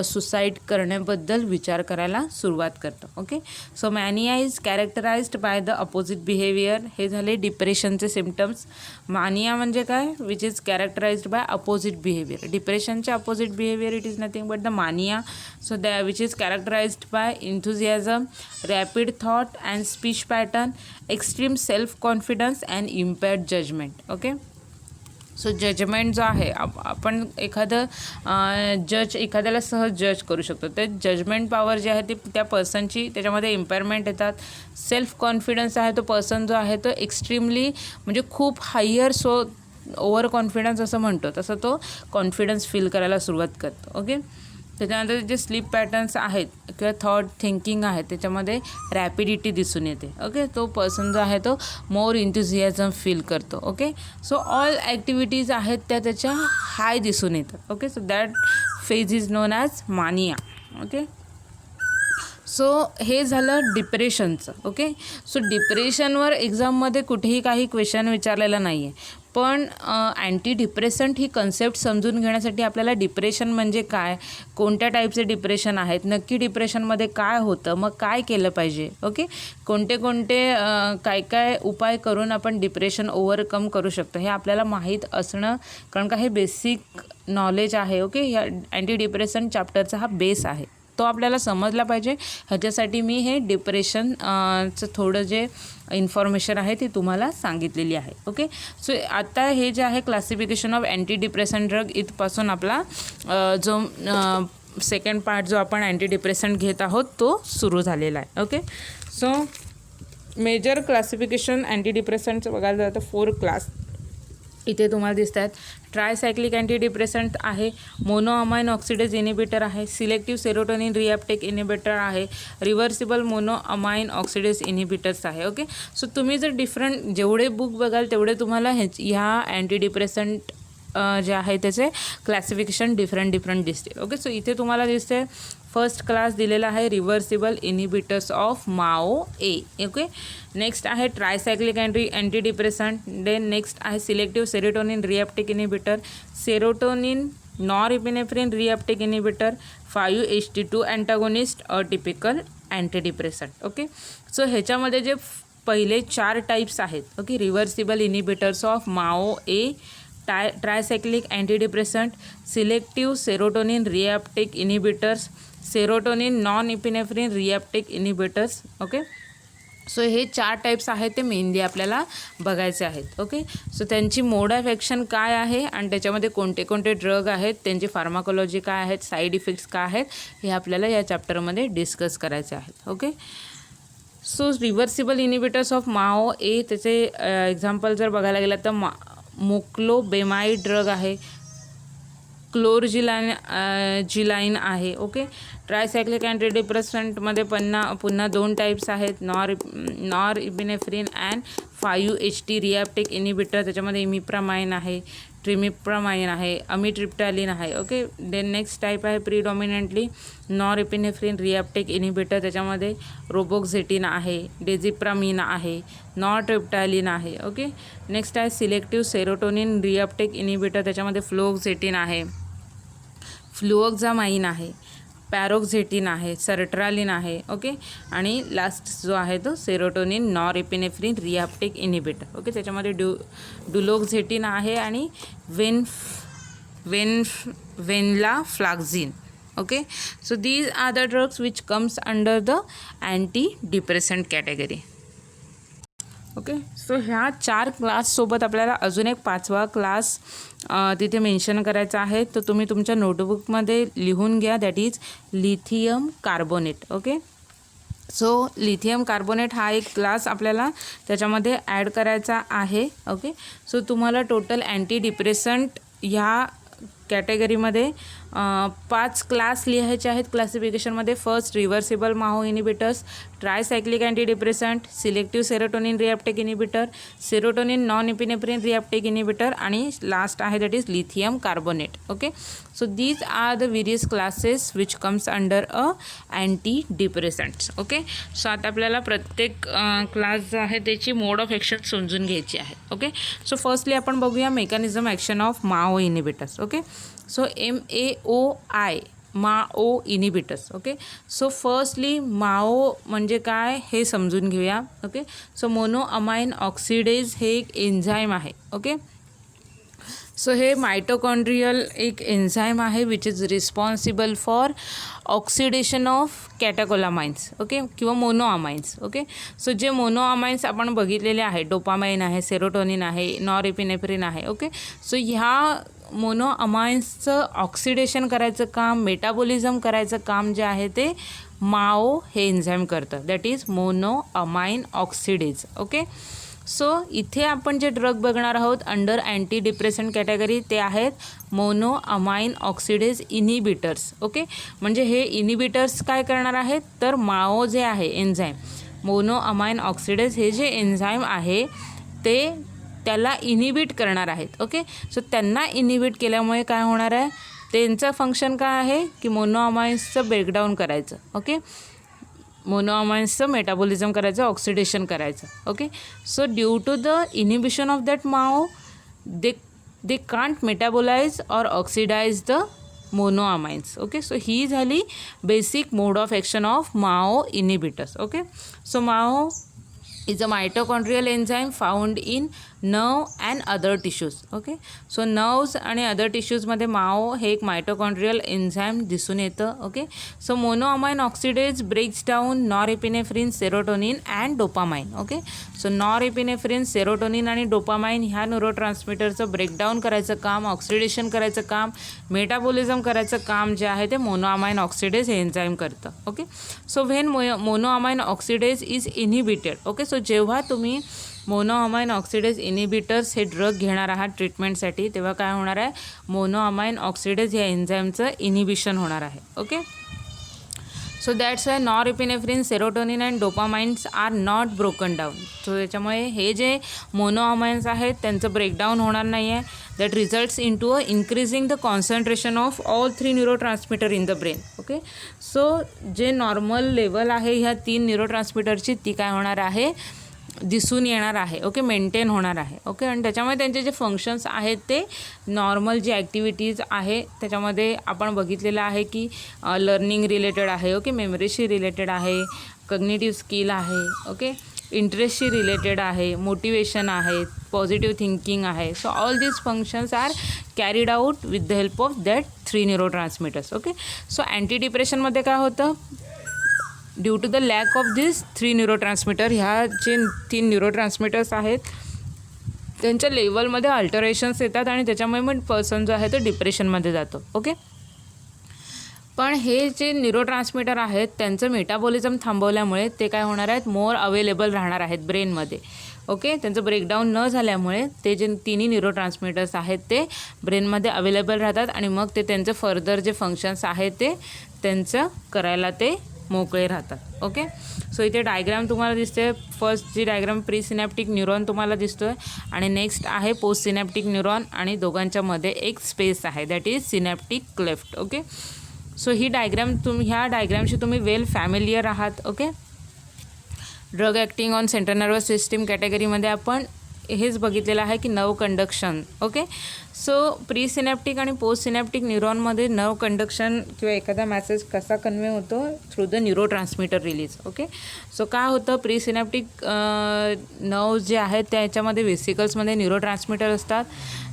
सुसाईड करण्याबद्दल विचार करायला सुरुवात करतो. Okay, so mania is characterized by the opposite behaviour. हे झाले डिप्रेशनचे सिम्पटम्स. मानिया म्हणजे काय, which is characterized by opposite behaviour. डिप्रेशनचे opposite behaviour it is nothing but the mania. So which is characterized by enthusiasm, rapid thought and speech pattern, extreme self confidence and impaired judgement. Okay, so judgement जो आहे आपण एखाद्याला सहज जज करू शकतो. ते जजमेंट पॉवर जी आहे ती त्या पर्सनची त्याच्यामध्ये इम्पेअरमेंट येतात. सेल्फ कॉन्फिडन्स आहे तो पर्सन जो आहे तो एक्स्ट्रीमली म्हणजे खूप हायर, सो ओव्हर कॉन्फिडन्स असं म्हणतो तसं तो कॉन्फिडन्स फील करायला सुरुवात करतो. ओके, त्याच्यानंतर जे स्लीप पॅटर्न्स आहेत किंवा थॉट थिंकिंग आहे त्याच्यामध्ये रॅपिडिटी दिसून येते. ओके, तो पर्सन जो आहे तो मोर इंथुझियाझम फील करतो. ओके, सो ऑल ॲक्टिव्हिटीज आहेत त्या त्याच्या हाय दिसून येतात. Okay, so that phase is known as मानिया. ओके, सो हे झालं डिप्रेशनचं. ओके, सो डिप्रेशनवर एक्झाममध्ये कुठेही काही क्वेश्चन विचारलेला नाही आहे, पण अँटी डिप्रेसंट ही कन्सेप्ट समजून घेण्यासाठी आपल्याला डिप्रेशन म्हणजे काय, कोणत्या टाईपचे डिप्रेशन आहेत, नक्की डिप्रेशनमध्ये काय होतं, मग काय केलं पाहिजे, ओके, कोणते काय काय उपाय करून आपण डिप्रेशन ओव्हरकम करू शकतो हे आपल्याला माहीत असणं, कारण का हे बेसिक नॉलेज आहे. ओके, ह्या अँटी डिप्रेशन चॅप्टरचा हा बेस आहे, तो आपल्याला समजला पाहिजे. ह्याच्यासाठी मी हे डिप्रेशनचं थोडं जे इन्फॉर्मेशन आहे ती तुम्हाला सांगितलेली आहे. ओके, सो आता हे जे आहे classification of anti depressant drug इथपासून आपला जो सेकंड पार्ट जो आपण अँटी डिप्रेसंट घेत आहोत तो सुरू झालेला आहे. Okay, so major classification anti डिप्रेसंटचं बघायला जातं 4 क्लास इथे तुम्हाला दिसत आहेत. ट्रायसायक्लिक अँटी डिप्रेसंट आहे, मोनोअमाइन ऑक्सिडेज इनिबिटर आहे, सिलेक्टिव्ह सेरोटोनिन रिॲप्टेक इनिबिटर आहे, रिव्हर्सिबल मोनोअमाइन ऑक्सिडेज इनिबिटर्स आहे. ओके, सो तुम्ही जर डिफरंट जेवढे बुक बघाल तेवढे तुम्हाला ह्या अँटी डिप्रेसंट जे आहे त्याचे क्लासिफिकेशन डिफरंट दिसते. ओके, सो इथे तुम्हाला दिसते फर्स्ट क्लास दिलेला आहे reversible inhibitors of MAO A. Okay, next आहे tricyclic anti depressant, then next आहे selective serotonin reuptake inhibitor, serotonin norepinephrine reuptake inhibitor, 5-HT2 antagonist, typical anti depressant. Okay, so ह्याच्यामध्ये जे पहिले 4 टाईप्स आहेत, okay, reversible inhibitors of MAO A, tricyclic antidepressant, selective serotonin reuptake inhibitors, serotonin non epinephrine reuptake inhibitors. Okay, so हे 4 types आहेत ते mainly आपल्याला बघायचे आहेत. ओके, सो त्यांची मोड ऑफ ॲक्शन काय आहे आणि त्याच्यामध्ये कोणते कोणते ड्रग आहेत, त्यांची फार्माकोलॉजी काय आहेत, साईड इफेक्ट्स काय आहेत, हे आपल्याला या चॅप्टरमध्ये डिस्कस करायचे आहेत. Okay, so reversible inhibitors of MAO A, त्याचे एक्झाम्पल जर बघायला गेलं तर मोक्लोबेमाइड ड्रग आहे, क्लोरजिलाइन आहे. ओके, ट्रायसायक्लिक अँटी डिप्रेसंटमध्ये पुन्हा 2 टाईप्स आहेत, नॉरएपिनेफ्रिन अँड 5-HT रिॲप्टेक इनिबिटर, त्याच्यामध्ये इमिप्रामाइन आहे, ट्रिमिप्रामाइन आहे, अमिट्रिप्टालिन आहे. ओके, देन नेक्स्ट टाईप आहे प्रिडॉमिनंटली नॉरएपिनेफ्रिन रिॲप्टेक इनिबिटर, त्याच्यामध्ये रोबोक्झेटिन आहे, डेझिप्रामिन आहे, नॉरट्रिप्टालिन आहे. ओके, नेक्स्ट आहे सिलेक्टिव्ह सेरोटोनिन रिॲप्टेक इनिबिटर, त्याच्यामध्ये फ्लोक्झेटिन आहे, फ्लुओक्झामाइन आहे, पॅरोक्झेटिन आहे, सर्ट्रालिन आहे. ओके, आणि लास्ट जो आहे तो serotonin norepinephrine reuptake inhibitor. Okay, त्याच्यामध्ये डुलोक्झेटिन आहे आणि venlafaxine. Okay, so these are the drugs which comes under the anti depressant category. Okay, so ह्या 4 क्लाससोबत आपल्याला अजून एक 5वा क्लास तिथे मेन्शन करायचा आहे, तर तुम्ही तुमच्या नोटबुकमध्ये लिहून घ्या, that is lithium carbonate. Okay, so lithium carbonate हा एक क्लास आपल्याला त्याच्यामध्ये ॲड करायचा आहे. ओके, सो तुम्हाला टोटल अँटी डिप्रेसंट ह्या कॅटेगरीमध्ये 5 क्लास लिहायचे आहेत क्लासिफिकेशनमध्ये. First reversible MAO inhibitors, tricyclic anti depressant, selective serotonin reuptake inhibitor, serotonin non epinephrine reuptake inhibitor आणि लास्ट आहे that is lithium carbonate. Okay, so these are the various classes which comes under antidepressants. Okay, so आता आपल्याला प्रत्येक class जो आहे त्याची मोड of action समजून घ्यायची आहे. ओके, सो फर्स्टली आपण बघूया mechanism action of MAO inhibitors. Okay, so MAOI MAO inhibitors. Okay, so firstly MAO म्हणजे काय हे समजून घेऊया. ओके, सो मोनोअमाइन ऑक्सिडेज हे एक एन्झाईम आहे. ओके, सो हे मायटोकॉन्ड्रियल एक एन्झाईम आहे which is responsible for oxidation of catecholamines. Okay, किंवा मोनोअमाइन्स. ओके, सो जे मोनोअमाइन्स आपण बघितलेले आहे, डोपामाइन आहे, सेरोटोनिन आहे, नॉरएपिनेफ्रिन आहे. ओके, सो ह्या मोनोअमाइन्सचं ऑक्सिडेशन करायचं काम, मेटाबॉलिझम करायचं काम जे आहे ते माओ हे एन्झाईम करतं, that is monoamine oxidase. Okay, so इथे आपण जे ड्रग बघणार आहोत अंडर अँटी डिप्रेसंट कॅटेगरी ते आहेत मोनोअमाइन ऑक्सिडेज इनिबिटर्स. ओके, म्हणजे हे इनिबिटर्स काय करणार आहेत तर माओ जे आहे एन्झाईम मोनोअमाइन ऑक्सिडेज हे जे एन्झाईम आहे ते त्याला इनिबिट करणार आहेत. ओके, सो त्यांना इनिबिट केल्यामुळे काय होणार आहे, त्यांचं फंक्शन काय आहे की मोनोअमाइन्सचं ब्रेकडाऊन करायचं. ओके, मोनोअमाइन्सचं मेटाबॉलिझम करायचं, ऑक्सिडेशन करायचं. Okay, so due to the inhibition of that MAO they can't metabolise or oxidise the monoamines. Okay, so ही झाली basic mode of action of MAO inhibitors. Okay, so MAO is a mitochondrial enzyme found in nerve and other tissues. Okay, so nerves आणि other टिश्यूजमध्ये MAO हे एक mitochondrial enzyme दिसून येतं. Okay, so monoamine oxidase breaks down norepinephrine, serotonin and dopamine. Okay, so norepinephrine, serotonin आणि dopamine ह्या न्यूरोट्रान्समीटरचं breakdown करायचं काम, ऑक्सिडेशन करायचं काम, मेटाबॉलिझम करायचं काम जे आहे ते मोनोअमाइन ऑक्सिडेज हे एन्झाईम करतं. Okay, so when monoamine oxidase is inhibited. Okay, so जेव्हा तुम्ही मोनोअमाइन ऑक्सिडेज इनिबिटर्स हे ड्रग घेणार आहात ट्रीटमेंटसाठी, तेव्हा काय होणार आहे, मोनोअमाइन ऑक्सिडेज या एन्झाईमचं इनिबिशन होणार आहे. Okay, so that's why norepinephrine, serotonin and dopamines are not broken down. So त्याच्यामुळे हे जे मोनोअमाइन्स आहेत त्यांचं ब्रेकडाऊन होणार नाही आहे. That results in to a increasing the concentration of all 3 neurotransmitter in the brain. Okay, so जे नॉर्मल लेवल आहे ह्या 3 न्यूरोट्रान्समीटरची ती काय होणार आहे, दिसून येणार आहे. ओके, मेंटेन होणार आहे. ओके, आणि त्याच्यामुळे त्यांचे जे फंक्शन्स आहेत ते नॉर्मल जी ॲक्टिव्हिटीज आहे त्याच्यामध्ये आपण बघितलेलं आहे की लर्निंग रिलेटेड आहे. ओके, मेमरीशी रिलेटेड आहे, कग्निटिव्ह स्किल आहे. ओके, इंटरेस्टशी रिलेटेड आहे, मोटिवेशन आहे, पॉझिटिव्ह थिंकिंग आहे. So all these functions are carried out with the help of that 3 neurotransmitters. Okay, so anti डिप्रेशनमध्ये काय होतं, due to the lack of this 3 neurotransmitter, ह्या जे 3 न्यूरोट्रान्समीटर्स आहेत त्यांच्या लेवलमध्ये अल्टरेशन्स येतात आणि त्याच्यामुळे मग पर्सन जो आहे तो डिप्रेशनमध्ये जातो. ओके, पण हे जे न्यूरोट्रान्समीटर आहेत त्यांचं मेटाबॉलिझम थांबवल्यामुळे ते काय होणार आहेत, मोर अवेलेबल राहणार आहेत ब्रेनमध्ये. ओके, त्यांचं ब्रेकडाऊन न झाल्यामुळे ते जे 3 न्यूरोट्रान्समीटर्स आहेत ते ब्रेनमध्ये अवेलेबल राहतात आणि मग ते त्यांचं फर्दर जे फंक्शन्स आहेत ते त्यांचं करायला ते मोकळे राहतात. ओके, सो इथे डायग्राम तुम्हाला दिसते. फर्स्ट जी डायग्राम प्री सिनॅप्टिक न्यूरॉन तुम्हाला दिसतो आहे आणि नेक्स्ट आहे पोस्ट सिनॅप्टिक न्यूरॉन आणि दोघांच्या मध्ये एक स्पेस आहे that is synaptic cleft. Okay, so he diagram ह्या डायग्रामशी तुम्ही वेल फॅमिलियर आहात. Okay, drug acting on central nervous system कॅटेगरीमध्ये आपण हेच बघितलेलं आहे की nerve conduction. Okay, so pre synaptic आणि पोस्ट सिनॅप्टिक न्यूरॉनमध्ये नर्व कंडक्शन किंवा एखादा मॅसेज कसा कन्वे होतो, through the neurotransmitter release. Okay, so काय होतं, प्री सिनॅप्टिक नर्व्स जे आहेत त्याच्यामध्ये वेसिकल्समध्ये न्यूरोट्रान्समीटर असतात.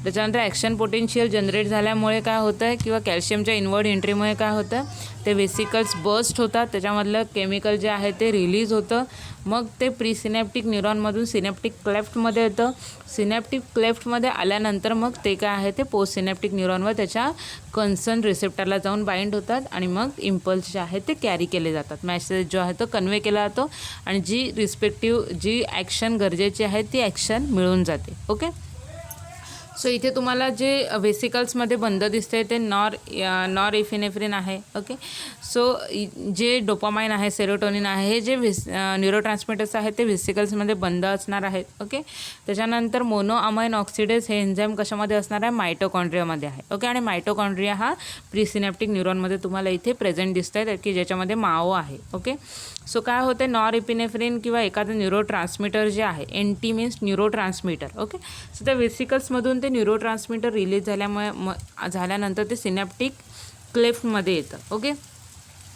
त्याच्यानंतर ॲक्शन पोटेन्शियल जनरेट झाल्यामुळे काय होतं आहे किंवा कॅल्शियमच्या इनवर्ड एंट्रीमुळे काय होतं, ते वेसिकल्स बस्ट होतात, त्याच्यामधलं केमिकल जे आहे ते रिलीज होतं. मग ते प्री सिनॅप्टिक न्यूरॉनमधून सिनॅप्टिक क्लेफ्टमध्ये येतं. सिनॅप्टिक क्लेफ्टमध्ये आल्यानंतर मग ते काय आहे ते पोस्ट सिनॅप्टिक न्यूरॉनवर त्याच्या कन्सर्न रिसेप्टरला जाऊन बाइंड होतात आणि मग इम्पल्स जे आहे ते कॅरी केले जातात. मॅसेज जो आहे तो कन्वे केला जातो आणि जी ॲक्शन गरजेची आहे ती ॲक्शन मिळून जाते. ओके, सो इथे तुम्हाला जे वेसिकल्समध्ये बंद दिसते ते नॉरएपिनेफ्रिन आहे. ओके, सो जे डोपामाइन आहे, सेरोटोनिन आहे, हे जे न्यूरोट्रान्समीटर्स आहेत ते वेसिकल्समध्ये बंद असणार आहेत. ओके, त्याच्यानंतर मोनोअमाइन ऑक्सिडेज हे एन्झाईम कशामध्ये असणार आहे, मायटोकॉन्ड्रियामध्ये आहे. ओके, आणि मायटोकॉन्ड्रिया हा प्रीसिनॅप्टिक न्यूरॉनमध्ये तुम्हाला इथे प्रेझेंट दिसत आहेत की ज्याच्यामध्ये माओ आहे. ओके, सो काय होते, नॉरएपिनेफ्रिन किंवा एखादं न्यूरोट्रान्समीटर जे आहे, NT means neurotransmitter. Okay, so त्या वेसिकल्समधून ते न्यूरोट्रान्समीटर रिलीज झाल्यानंतर ते सिनॅप्टिक क्लेफ्टमध्ये येतं. ओके,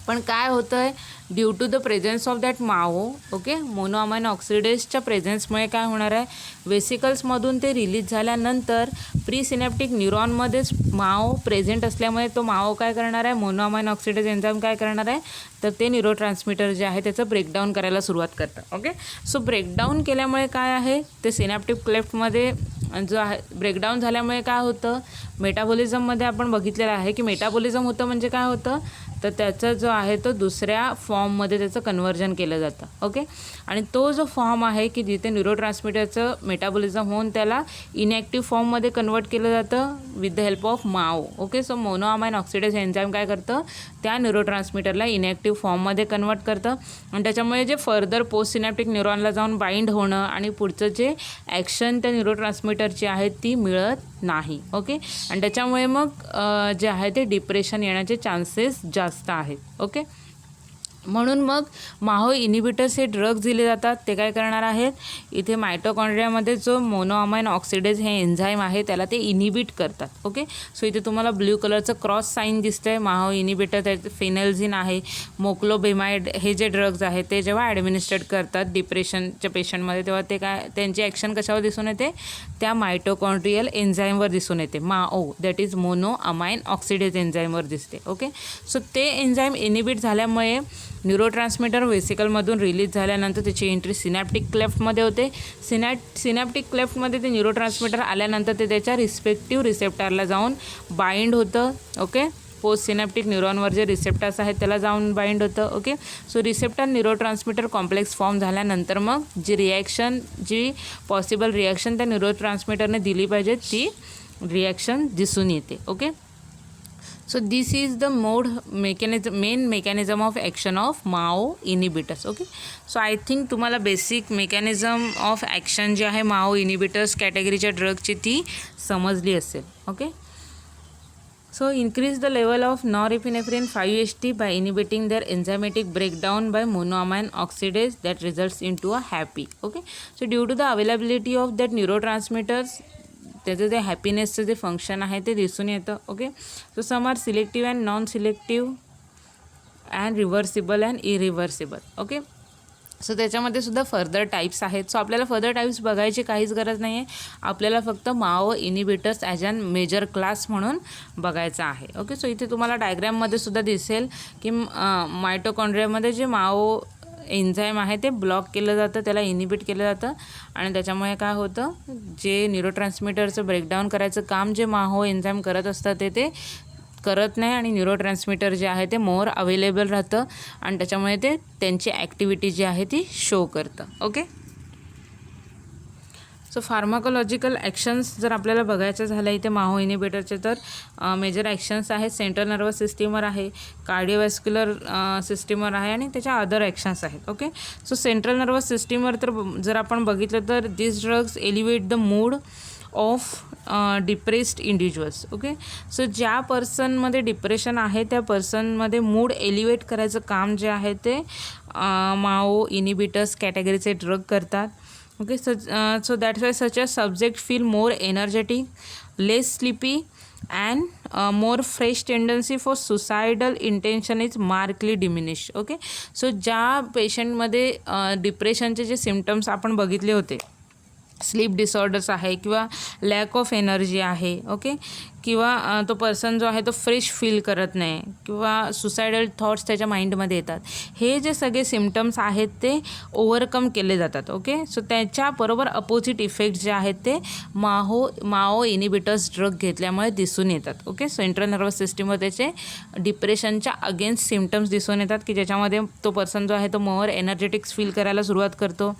पण काय होतं आहे, due to the presence of that MAO, okay, monoamine ऑक्सिडेजच्या प्रेझेन्समुळे काय होणार आहे, वेसिकल्समधून ते रिलीज झाल्यानंतर प्री सिनॅप्टिक न्यूरॉनमध्येच माओ प्रेझेंट असल्यामुळे तो माओ काय करणार आहे, मोनोअमाइन ऑक्सिडेज एन्झाईम काय करणार आहे, तर ते न्यूरोट्रान्समीटर जे आहे त्याचं ब्रेकडाऊन करायला सुरुवात करतं. ओके, सो ब्रेकडाऊन केल्यामुळे काय आहे, ते सिनॅप्टिक क्लेफ्टमध्ये जो आहे ब्रेकडाऊन झाल्यामुळे काय होतं, मेटाबॉलिझममध्ये आपण बघितलेलं आहे की मेटाबॉलिझम होतं म्हणजे काय होतं, तर त्याचा जो आहे तो दुसऱ्या फॉर्ममध्ये त्याचं कन्व्हर्जन केलं जातं. ओके, आणि तो जो फॉर्म आहे की जिथे न्यूरोट्रान्समीटरचं मेटाबॉलिझम होऊन त्याला इनॅक्टिव्ह फॉर्ममध्ये कन्वर्ट केलं जातं with the help of Mao. Okay, so monoamine oxidase enzyme काय करतं, त्या न्यूरोट्रान्समीटरला इनॅक्टिव्ह फॉर्ममध्ये कन्वर्ट करतं आणि त्याच्यामुळे जे फर्दर पोस्ट सिनॅप्टिक न्यूरॉनला जाऊन बाइंड होणं आणि पुढचं जे ॲक्शन त्या न्यूरोट्रान्समीटरची आहे ती मिळत नाही. ओके, आणि त्याच्यामुळे मग जे आहे ते डिप्रेशन येण्याचे चान्सेस जास्त आहेत. ओके, म्हणून मग माहो इनिबिटर्स हे ड्रग्ज दिले जातात. ते काय करणार आहेत, इथे मायटोकॉन्ड्रियामध्ये जो मोनोअमाइन ऑक्सिडेज हे एन्झाईम आहे त्याला ते इनिबिट करतात. ओके, सो इथे तुम्हाला ब्ल्यू कलरचं क्रॉस साईन दिसतंय. माहो इनिबिटर त्याचे फिनेल्झिन आहे, मोक्लोबेमाइड हे जे ड्रग्ज आहेत ते जेव्हा ॲडमिनिस्ट्रेट करतात डिप्रेशनच्या पेशंटमध्ये तेव्हा ते काय त्यांची ॲक्शन कशावर दिसून येते, त्या मायटोकॉन्ड्रियल एन्झाईमवर दिसून येते. माओ दॅट इज मोनोअमाइन ऑक्सिडेज एन्झाईमवर दिसते. ओके, सो ते एन्झाईम इनिबिट झाल्यामुळे न्यूरोट्रान्समीटर व्हेसिकलमधून रिलीज झाल्यानंतर त्याची एंट्री सिनॅप्टिक क्लेफ्टमध्ये होते. सिनॅप्टिक क्लेफ्टमध्ये ते न्यूरोट्रान्समीटर आल्यानंतर ते त्याच्या रिस्पेक्टिव्ह रिसेप्टरला जाऊन बाइंड होतं. ओके, पोस्ट सिनॅप्टिक न्यूरॉनवर जे रिसेप्टर्स आहेत त्याला जाऊन बाइंड होतं. Okay, so receptor neurotransmitter complex form झाल्यानंतर मग जी पॉसिबल रिॲक्शन त्या न्यूरोट्रान्समीटरने दिली पाहिजे ती रिॲक्शन दिसून येते. Okay, so this is the main mechanism of action of MAO inhibitors. okay, so I think तुम्हाला बेसिक मेकॅनिझम ऑफ ॲक्शन जे आहे MAO इनिबिटर्स कॅटेगरीच्या ड्रगची ती समजली असेल. Okay, so increase the level of norepinephrine 5-HT by inhibiting their enzymatic breakdown by monoamine oxidase that results into a happy. okay, so due to the availability of that neurotransmitters त्याचं जे हॅपीनेसचं जे function आहे ते दिसून येतं. Okay, so some are selective and non selective and reversible and irreversible. Okay, so त्याच्यामध्ये सुद्धा further types आहेत. सो आपल्याला फर्दर टाईप्स बघायची काहीच गरज नाही आहे. आपल्याला फक्त MAO inhibitors as an major class म्हणून बघायचा आहे. ओके, सो इथे तुम्हाला डायग्रॅममध्ये सुद्धा दिसेल की मायटोकॉन्ड्रियामध्ये जे माओ एन्झाईम आहे ते ब्लॉक केलं जातं, त्याला इनिबिट केलं जातं आणि त्याच्यामुळे काय होतं, जे न्यूरोट्रान्समीटरचं ब्रेकडाऊन करायचं काम जे माहो एन्झाईम करत असतं ते करत नाही आणि न्यूरोट्रान्समीटर जे आहे ते मोर अवेलेबल राहतं आणि त्याच्यामुळे ते त्यांची ॲक्टिव्हिटी जी आहे ती शो करतं. ओके, सो फार्माकोलॉजिकल ॲक्शन्स जर आपल्याला बघायचं झालं इथे माहो इनिबिटरचे तर मेजर ॲक्शन्स आहेत. सेंट्रल नर्वस सिस्टीमवर आहे, कार्डिओवॅस्क्युलर सिस्टीमवर आहे आणि त्याच्या अदर ॲक्शन्स आहेत. ओके, सो सेंट्रल नर्वस सिस्टीमवर तर जर आपण बघितलं तर this drugs elevate the mood of depressed individuals. Okay, so ज्या पर्सनमध्ये डिप्रेशन आहे त्या पर्सनमध्ये मूड एलिव्हेट करायचं काम जे आहे ते माओ इनिबिटर्स कॅटेगरीचे ड्रग करतात. okay, so that's why such a subject feel more energetic, less sleepy and more fresh tendency for suicidal intention is markedly diminished. okay, so ज्या पेशंटमध्ये डिप्रेशनचे जे सिम्पटम्स आपण बघितले होते, स्लीप डिसऑर्डर्स आहे किंवा लॅक ऑफ एनर्जी आहे, okay, किंवा तो पर्सन जो आहे तो फ्रेश फील करत नाही किंवा सुसायडल थॉट्स त्याच्या माइंडमध्ये येतात, हे जे सगळे सिम्पटम्स आहेत ते ओव्हरकम केले जातात. ओके, सो त्याच्याबरोबर अपोजिट इफेक्ट जे आहेत ते माओ इनिबिटर्स ड्रग घेतल्यामुळे दिसून येतात. ओके, सेंट्रल नर्वस सिस्टीमवर त्याचे डिप्रेशनच्या अगेन्स्ट सिम्पटम्स दिसून येतात की ज्याच्यामध्ये तो पर्सन जो आहे तो मोर एनर्जेटिक्स फील करायला सुरुवात करतो.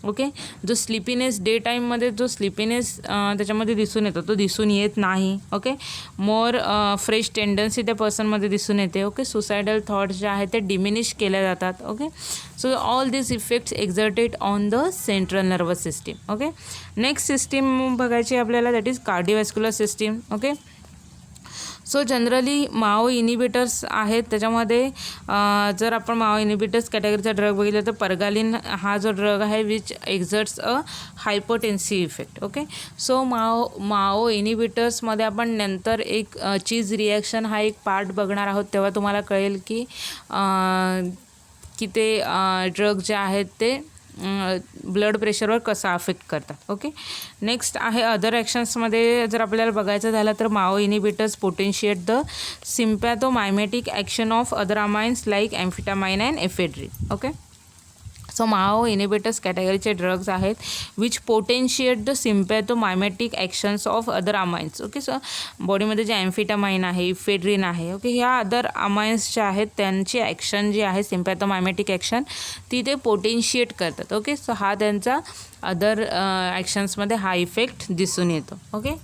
ओके, जो स्लिपीनेस डे टाईममध्ये जो स्लिपीनेस त्याच्यामध्ये दिसून येतो तो दिसून येत नाही. ओके, मोर फ्रेश टेंडन्सी त्या पर्सनमध्ये दिसून येते. ओके, सुसायडल थॉट्स जे आहेत ते डिमिनिश केले जातात. Okay, so all this effects exerted on the central nervous system. Okay, next system बघायची आपल्याला, that is cardiovascular system. Okay, so generally Mao inhibitors आहेत त्याच्यामध्ये जर आपण माओ इनिबिटर्स कॅटेगरीचा ड्रग बघितला तर परगालिन हा जो ड्रग आहे which exerts a hypotensive effect. Okay, so MAO इनिबिटर्समध्ये आपण नंतर एक चीज रिॲक्शन हा एक पार्ट बघणार आहोत, तेव्हा तुम्हाला कळेल की ते ड्रग जे आहेत ते ब्लड प्रेशरवर कसा अफेक्ट करतात. ओके, नेक्स्ट आहे अदर ॲक्शन्समध्ये जर आपल्याला बघायचं झालं तर MAO inhibitors potentiate the sympathomimetic action of other amines like amphetamine and ephedrine. Okay, so MAO inhibitors कॅटेगरीचे ड्रग्ज आहेत which potentiate the sympathomimetic actions of other amines. Okay, so बॉडीमध्ये जे ॲम्फिटामाइन आहे, इफेड्रिन आहे, ओके, ह्या अदर अमाइन्स ज्या आहेत त्यांची ॲक्शन जी आहे सिम्पॅथोमायमेटिक ॲक्शन ती ते पोटेन्शिएट करतात. ओके, सो हा त्यांचा अदर ॲक्शन्समध्ये हा इफेक्ट दिसून येतो. ओके,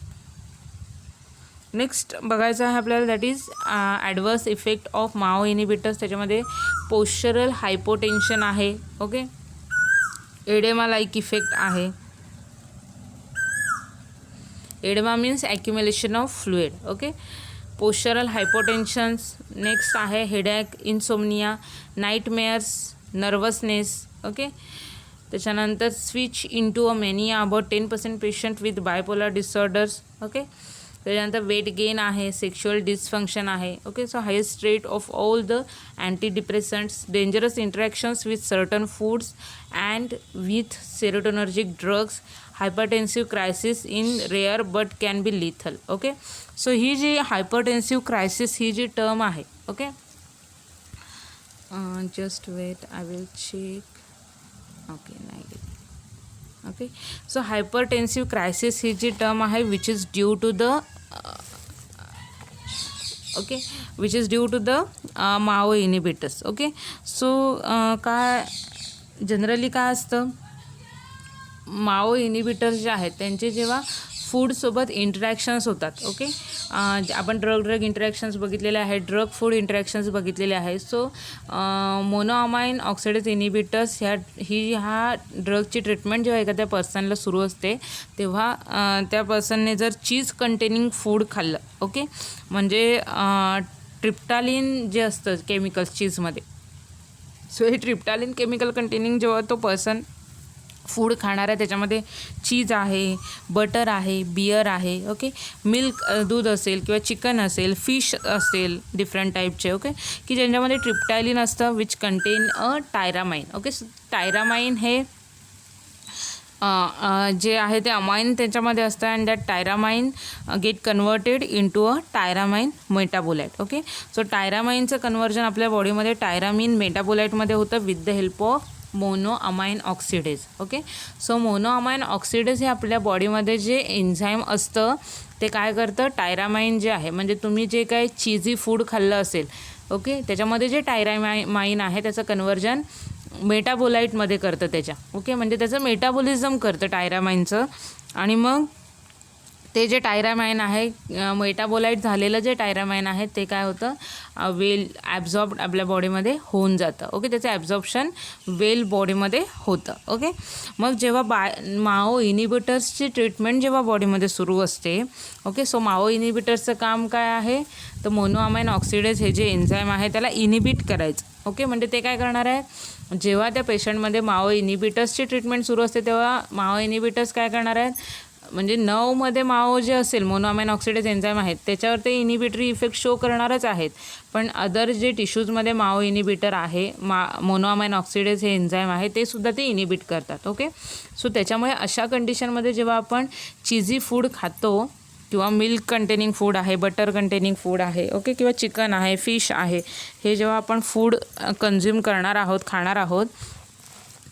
नेक्स्ट बघायचं आहे आपल्याला that is adverse effect of MAO inhibitors. त्याच्यामध्ये पोश्चरल हायपोटेन्शन आहे. ओके, एडेमा लाईक इफेक्ट आहे. Edema means accumulation of fluid. Okay, postural hypotensions, next आहे headache, insomnia, nightmares, nervousness. Okay, त्याच्यानंतर switch into a mania, about 10% patient with bipolar disorders. Okay, त्याच्यानंतर weight gain आहे, sexual dysfunction आहे. Okay, so highest rate of all the antidepressants, dangerous interactions with certain foods and with serotonergic drugs, hypertensive crisis in rare but can be lethal. Okay, so ही जी hypertensive crisis ही जी term आहे. Okay, just wait, I will check. Okay, नाही. Okay, so hypertensive crisis ही जी term आहे which is due to the which is due to the MAO inhibitors. Okay, so काय जनरली काय असतं, माओ इनिबिटर्स जे आहेत त्यांचे जेव्हा फूडसोबत इंटरॅक्शन्स होतात. ओके, आपण ड्रग इंटरॅक्शन्स बघितलेले आहेत, ड्रग फूड इंटरॅक्शन्स बघितलेले आहेत. सो मोनोअमाइन ऑक्सिडेज इनिबिटर्स ह्या ड्रगची ट्रीटमेंट जेव्हा एखाद्या पर्सनला सुरू असते तेव्हा त्या पर्सनने जर चीज कंटेनिंग फूड खाल्लं, ओके, म्हणजे ट्रिप्टालिन जे असतं केमिकल्स चीजमध्ये, सो हे ट्रिप्टालिन केमिकल कंटेनिंग जेव्हा तो पर्सन फूड खाणार आहे त्याच्यामध्ये चीज आहे, बटर आहे, बियर आहे. ओके, मिल्क दूध असेल किंवा चिकन असेल, फिश असेल डिफरंट टाईपचे. ओके, की ज्यांच्यामध्ये ट्रिप्टालिन असतं which contain a tyramine. Okay, tyramine हे जे आहे ते अमाइन त्याच्यामध्ये असतं and that tyramine get converted into a tyramine metabolite. Okay, so टायरामाइनचं कन्वर्जन आपल्या बॉडीमध्ये टायरामिन मेटाबोलाइटमध्ये होतं with the help of monoamine oxidase. Okay, so monoamine oxidase हे आपल्या बॉडीमध्ये जे एन्झाईम असतं ते काय करतं, टायरामाइन जे आहे म्हणजे तुम्ही जे काही चीजी फूड खाल्लं असेल, ओके, त्याच्यामध्ये जे टायरामाइन आहे त्याचं कन्वर्जन मेटाबोलाइटमध्ये करतं त्याच्या. ओके, म्हणजे त्याचं मेटाबॉलिझम करतं टायरामाइनचं आणि मग ते जे टायरामाइन आहे मेटाबोलाइट झालेलं जे टायरामाइन आहे ते काय होतं, वेल ॲब्झॉर्ब आपल्या बॉडीमध्ये होऊन जातं. ओके, त्याचं ॲब्झॉर्प्शन वेल बॉडीमध्ये होतं. ओके, मग जेव्हा माओ इनिबिटर्सची ट्रीटमेंट जेव्हा बॉडीमध्ये सुरू असते, ओके, सो माओ इनिबिटर्सचं काम काय आहे, तर मोनोअमाइन ऑक्सिडेज हे जे एन्झाईम आहे त्याला इनिबिट करायचं. ओके, म्हणजे ते काय करणार आहे, जेव्हा त्या पेशंटमध्ये माओ इनिबिटर्सची ट्रीटमेंट सुरू असते तेव्हा माओ इनिबिटर्स काय करणार आहेत, म्हणजे नवमध्ये माओ जे असेल मोनोअमाइन ऑक्सिडेज एन्झाईम आहेत त्याच्यावर ते इनिबिटरी इफेक्ट शो करणारच आहेत, पण अदर जे टिश्यूजमध्ये माओ इनिबिटर आहे मोनोअमाइन ऑक्सिडेज हे एन्झाईम आहे ते सुद्धा ते इनिबिट करतात. ओके, सो त्याच्यामुळे अशा कंडिशनमध्ये जेव्हा आपण चीजी फूड खातो किंवा मिल्क कंटेनिंग फूड आहे, बटर कंटेनिंग फूड आहे, ओके, किंवा चिकन आहे, फिश आहे, हे जेव्हा आपण फूड कन्झ्युम करणार आहोत, खाणार आहोत,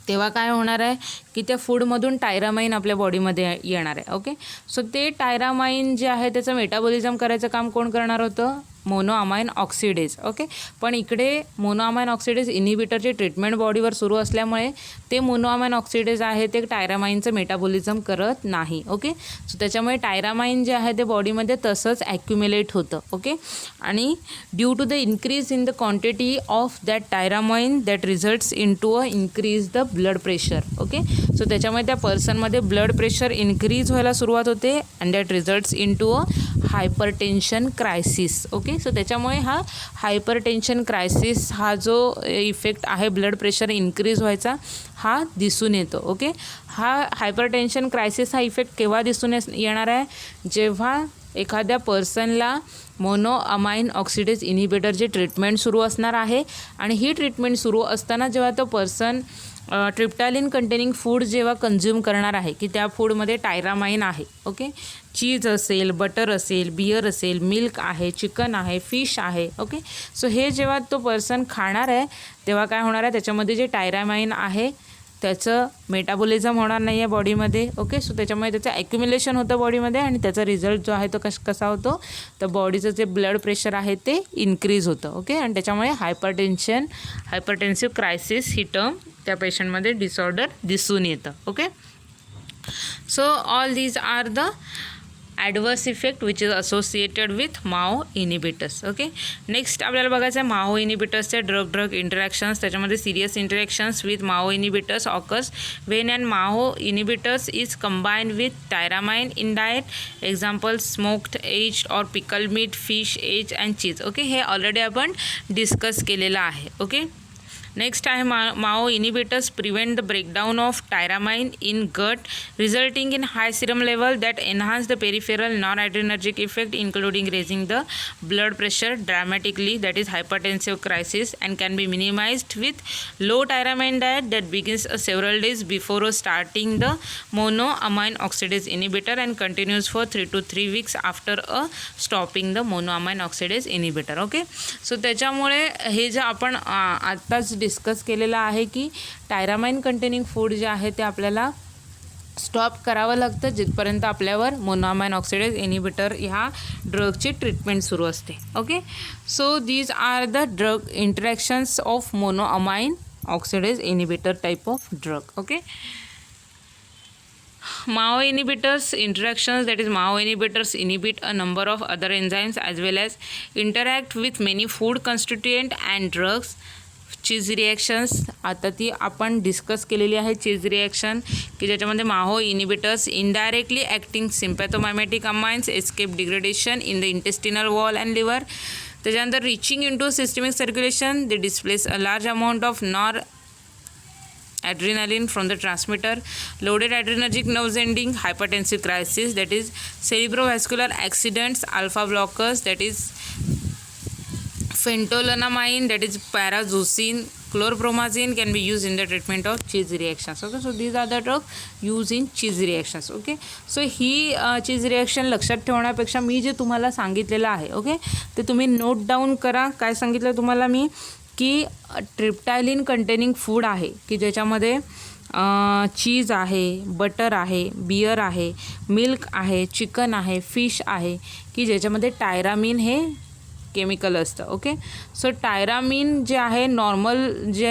तेव्हा काय होणार आहे की त्या फूडमधून टायरामाइन आपल्या बॉडीमध्ये येणार आहे. ओके, सो ते टायरामाइन जे आहे त्याचं मेटाबॉलिझम करायचं काम कोण करणार होतं, मोनोअमाइन ऑक्सिडेज. ओके, पण इकडे मोनोअमाइन ऑक्सिडेज इनिबिटरची ट्रीटमेंट बॉडीवर सुरू असल्यामुळे ते मोनोअमाइन ऑक्सिडेज आहे ते टायरामाइनचं मेटाबॉलिझम करत नाही. ओके, सो त्याच्यामुळे टायरामाइन जे आहे ते बॉडीमध्ये तसंच ॲक्युम्युलेट होतं. ओके, आणि due to the increase in the quantity of that tyramine that results in to a increase the blood pressure. Okay, so त्याच्यामुळे त्या पर्सनमध्ये ब्लड प्रेशर इन्क्रीज व्हायला सुरुवात होते and that results in to a hypertension crisis. Okay, so त्याच्यामुळे हा hypertension crisis हा जो इफेक्ट आहे ब्लड प्रेशर इन्क्रीज व्हायचा हा दिसून येतो. ओके, हा हायपरटेन्शन क्रायसिस हा इफेक्ट केव्हा दिसून येणार आहे, जेव्हा एखाद्या पर्सनला मोनोअमाइन ऑक्सिडेज इनिबिटरची ट्रीटमेंट सुरू असणार आहे आणि ही ट्रीटमेंट सुरू असताना जेव्हा तो पर्सन ट्रिप्टालिन कंटेनिंग फूड जेव्हा कन्झ्युम करणार आहे की त्या फूडमध्ये टायरामाइन आहे. ओके, चीज असेल, बटर असेल, बियर असेल, मिल्क आहे, चिकन आहे, फिश आहे. ओके, सो हे जेव्हा तो पर्सन खाणार आहे तेव्हा काय होणार आहे, त्याच्यामध्ये जे टायरामाइन आहे त्याचं मेटाबॉलिझम होणार नाही आहे बॉडीमध्ये. ओके, सो त्याच्यामुळे त्याचं ॲक्युम्युलेशन होतं बॉडीमध्ये आणि त्याचा रिझल्ट जो आहे तो कसा होतो, तर बॉडीचं जे ब्लड प्रेशर आहे ते इन्क्रीज होतं. ओके, आणि त्याच्यामुळे हायपरटेन्सिव्ह क्रायसिस ही टर्म त्या पेशंटमध्ये डिसऑर्डर दिसून येतं. Okay, so all these are the adverse effect which is associated with MAO inhibitors. Okay, next आपल्याला बघायचं आहे माओ इनिबिटर्सचे ड्रग इंटरॅक्शन्स. त्याच्यामध्ये serious interactions with MAO inhibitors occurs when and MAO inhibitors is combined with tyramine in diet. Example smoked aged or pickle meat, fish, age and cheese. Okay, हे already आपण discuss केलेलं आहे. Okay, next आहे MAO inhibitors prevent the breakdown of tyramine in gut resulting in high serum level that enhance the peripheral non adrenergic effect including raising the blood pressure dramatically, that is hypertensive crisis and can be minimized with low tyramine diet that begins several days before starting the monoamine oxidase inhibitor and continues for 3 to 3 weeks after stopping the monoamine oxidase inhibitor. Okay, so त्याच्यामुळे हे जे आपण आत्ताच discuss केलेलं आहे की tyramine containing food जे आहे ते आपल्याला स्टॉप करावं लागतं जिथपर्यंत आपल्यावर मोनोअमाइन ऑक्सिडेज इनिबिटर ह्या ड्रगची ट्रीटमेंट सुरू असते. Okay, so these are the drug interactions of monoamine oxidase inhibitor type of drug. Okay, MAO inhibitors interactions, that is MAO inhibitors inhibit a number of other enzymes as well as interact with many food constituent and drugs. Cheese reactions आता ती आपण discuss केलेली आहे. चीज reaction की ज्याच्यामध्ये MAO inhibitors indirectly acting sympathomimetic amines escape degradation in the intestinal wall and liver. त्याच्यानंतर reaching into systemic circulation they displace a large amount of nor adrenaline from the transmitter, loaded adrenergic nerve ending, hypertensive crisis, that is cerebrovascular accidents, alpha blockers, that is phentolenamine, that is parazosin, chlorpromazine can be used in the treatment of cheese reactions. Okay, so these are the drugs used in cheese reactions. Okay, so he cheese reaction लक्षात ठेवण्यापेक्षा मी जे तुम्हाला सांगितलेलं आहे, okay, ते तुम्ही note down करा. काय सांगितलं तुम्हाला मी की ट्रिप्टायलिन कंटेनिंग फूड आहे की ज्याच्यामध्ये चीज आहे, बटर आहे, बियर आहे, मिल्क आहे, चिकन आहे, फिश आहे की ज्याच्यामध्ये टायरामिन हे केमिकल असतं. ओके, सो टायरामिन जे आहे नॉर्मल जे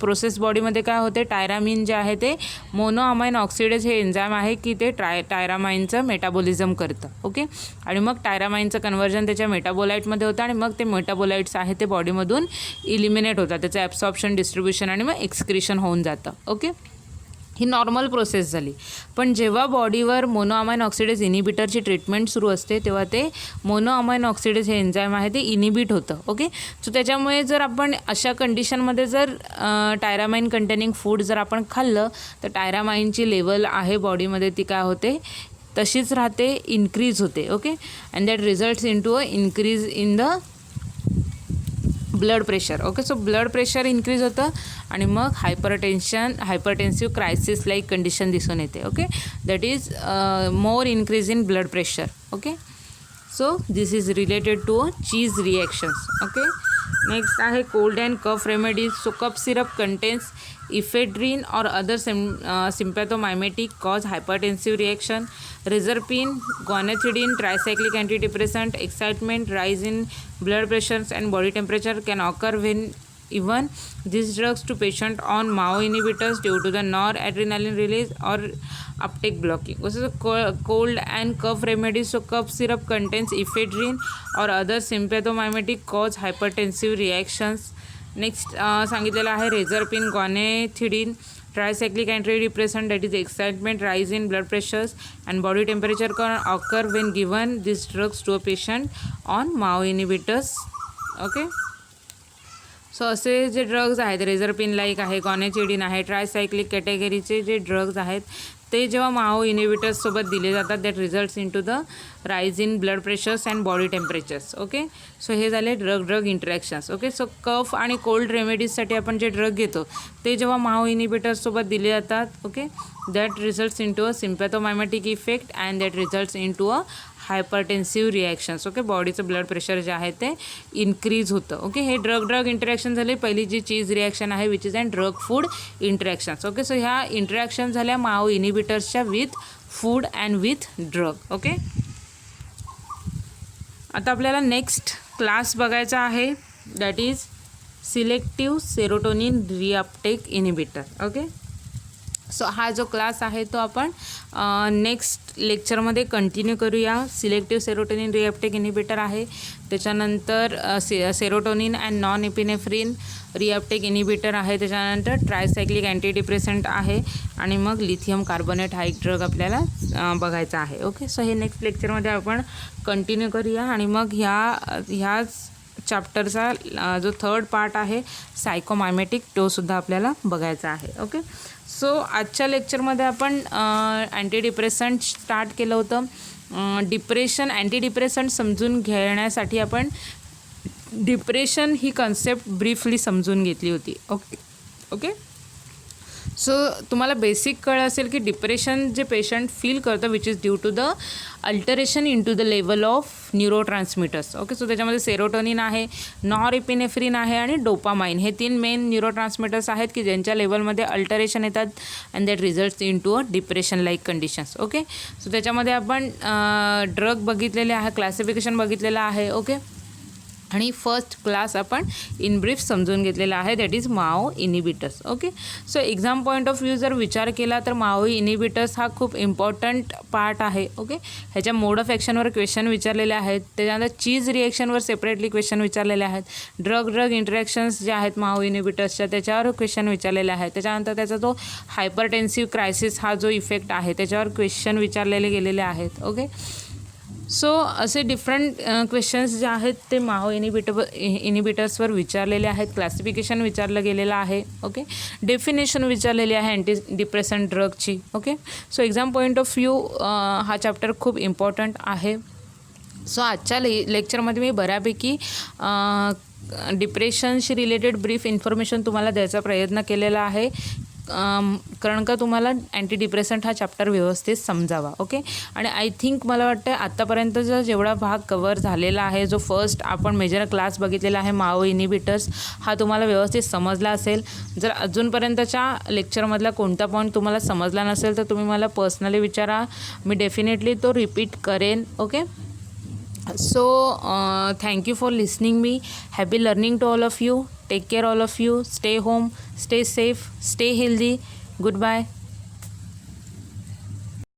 प्रोसेस बॉडीमध्ये काय होते, टायरामिन जे आहे ते मोनोअमाइन ऑक्सिडेज हे एन्झाईम आहे की ते टायरामाइनचं मेटाबॉलिझम करतं. ओके, आणि मग टायरामाइनचं कन्व्हर्जन त्याच्या मेटाबोलाईटमध्ये होतं आणि मग ते मेटाबोलाईट्स आहे ते बॉडीमधून इलिमिनेट होतात, त्याचं ॲब्सॉर्प्शन, डिस्ट्रीब्युशन आणि मग एक्सक्रिशन होऊन जातं. ओके, ही नॉर्मल प्रोसेस झाली. पण जेव्हा बॉडीवर मोनोअमाइन ऑक्सिडेज इनिबिटरची ट्रीटमेंट सुरू असते तेव्हा ते मोनोअमाइन ऑक्सिडेज हे एन्झाईम आहे ते इनिबिट होतं. ओके, सो त्याच्यामुळे जर आपण अशा कंडिशनमध्ये जर टायरामाइन कंटेनिंग फूड जर आपण खाल्लं तर टायरामाइनची लेवल आहे बॉडीमध्ये ती काय होते, तशीच राहते, इन्क्रीज होते. Okay, and that results in to a increase in the blood pressure. Okay, so blood pressure increase होतं आणि मग हायपरटेन्सिव्ह क्रायसिस लाईक कंडिशन दिसून येते. Okay, that is more increase in blood pressure. Okay, so this is related to cheese reactions. Okay, next आहे cold and cough remedies. So cough syrup contains ephedrine or other sympathomimetic cause hypertensive reaction. Reserpine, guanethidine, tricyclic antidepressant, excitement, rise in blood pressures and body temperature can occur when even these drugs to patient on MAO inhibitors due to the noradrenaline release or uptake blocking. Also cold and cough remedies. So cough syrup contains ephedrine or other sympathomimetic cause hypertensive reactions. Next सांगितलेलं आहे reserpine, guanethidine, tricyclic antidepressant, that is excitement, rise in blood pressures and body temperature can occur when given this drugs to a patient on MAO inhibitors. Okay, so असे जे drugs आहेत रेझरपिन like आहे, गॉनेथिडीन आहे, tricyclic कॅटेगरीचे जे drugs आहेत ते जेव्हा माओ इनिबिटर्ससोबत दिले जातात that results in to the rise in blood pressures and body temperatures. Okay, so हे झाले drug interactions. Okay, so cough आणि कोल्ड रेमेडीजसाठी आपण जे ड्रग घेतो ते जेव्हा माओ इनिबिटर्ससोबत दिले जातात, okay, that results in to a sympathomimetic effect and that results in to a hypertensive reactions. Okay, बॉडीचं ब्लड प्रेशर जे आहे ते इन्क्रीज होतं. ओके, हे ड्रग इंटरॅक्शन झाले. पहिली जी चीज रिॲक्शन आहे which is and drug food interactions. Okay, so ह्या इंटरॅक्शन झाल्या माओ इनिबिटर्सच्या with food and with drug. Okay, आता आपल्याला नेक्स्ट क्लास बघायचा आहे that is selective serotonin reuptake inhibitor. Okay, so हा जो क्लास आहे तो आपण नेक्स्ट लेक्चरमध्ये कंटिन्यू करूया. सिलेक्टिव्ह सेरोटोनिन रिॲप्टेक इनिबिटर आहे, त्याच्यानंतर serotonin and non epinephrine reuptake inhibitor आहे, त्याच्यानंतर ट्रायसायक्लिक अँटी डिप्रेसंट आहे आणि मग लिथियम कार्बोनेट हा एक ड्रग आपल्याला बघायचा आहे. ओके, सो हे नेक्स्ट लेक्चरमध्ये आपण कंटिन्यू करूया आणि मग ह्याच चॅप्टरचा जो थर्ड पार्ट आहे सायकोमायमेटिक तोसुद्धा आपल्याला बघायचा आहे. ओके, सो आजच्या लेक्चरमध्ये आपण अँटी डिप्रेसंट स्टार्ट केलं होतं. डिप्रेशन अँटी डिप्रेसंट समजून घेण्यासाठी आपण डिप्रेशन ही कन्सेप्ट ब्रीफली समजून घेतली होती. ओके, सो तुम्हाला बेसिक कळलं असेल की डिप्रेशन जे पेशंट फील करतं which is due to the alteration in to the level of neurotransmitters. Okay, so त्याच्यामध्ये सेरोटोनिन आहे, नॉरएपिनेफ्रिन आहे आणि डोपामाइन हे 3 मेन न्यूरोट्रान्समिटर्स आहेत की ज्यांच्या लेवलमध्ये अल्टरेशन येतात and that results in to a depression like conditions. Okay, so त्याच्यामध्ये आपण ड्रग बघितलेले आहे, क्लासिफिकेशन बघितलेलं आहे. ओके, आणि फर्स्ट क्लास आपण इन ब्रीफ समजून घेतलेला आहे, that is Mao inhibitors. Okay, so exam point of view जर विचार केला तर माओ इनिबिटर्स हा खूप इम्पॉर्टंट पार्ट आहे. ओके, ह्याच्या मोड ऑफ ॲक्शनवर क्वेश्चन विचारलेले आहेत, त्याच्यानंतर चीज रिॲक्शनवर सेपरेटली क्वेश्चन विचारलेले आहेत, ड्रग इंटरॅक्शन्स जे आहेत माओ इनिबिटर्सच्या त्याच्यावर क्वेश्चन विचारलेले आहेत, त्याच्यानंतर त्याचा तो हायपरटेन्सिव्ह क्रायसिस हा जो इफेक्ट आहे त्याच्यावर क्वेश्चन विचारलेले गेलेले आहेत. ओके, सो असे डिफरंट क्वेश्चन्स जे आहेत ते माओ इनिबिटर्सवर विचारलेले आहेत. क्लासिफिकेशन विचारलं गेलेलं आहे. ओके, डेफिनेशन विचारलेली आहे अँटी डिप्रेसंट ड्रगची. Okay, so exam point of view हा चॅप्टर खूप इम्पॉर्टंट आहे. सो आजच्या लेक्चरमध्ये मी बऱ्यापैकी डिप्रेशनशी रिलेटेड ब्रीफ इन्फॉर्मेशन तुम्हाला द्यायचा प्रयत्न केलेला आहे, कारण का तुम्हाला अँटी डिप्रेसंट हा चॅप्टर व्यवस्थित समजावा. ओके, आणि आय थिंक मला वाटतं आत्तापर्यंतचा जेवढा भाग कवर झालेला आहे, जो फर्स्ट आपण मेजर क्लास बघितलेला आहे माओ इनिबिटर्स, हा तुम्हाला व्यवस्थित समजला असेल. जर अजूनपर्यंतच्या लेक्चरमधला कोणता पॉईंट तुम्हाला समजला नसेल तर तुम्ही मला पर्सनली विचारा, मी डेफिनेटली तो रिपीट करेन. Okay, so thank you for listening me. Happy learning to all of you. Take care all of you. Stay home, stay safe, stay healthy. Goodbye.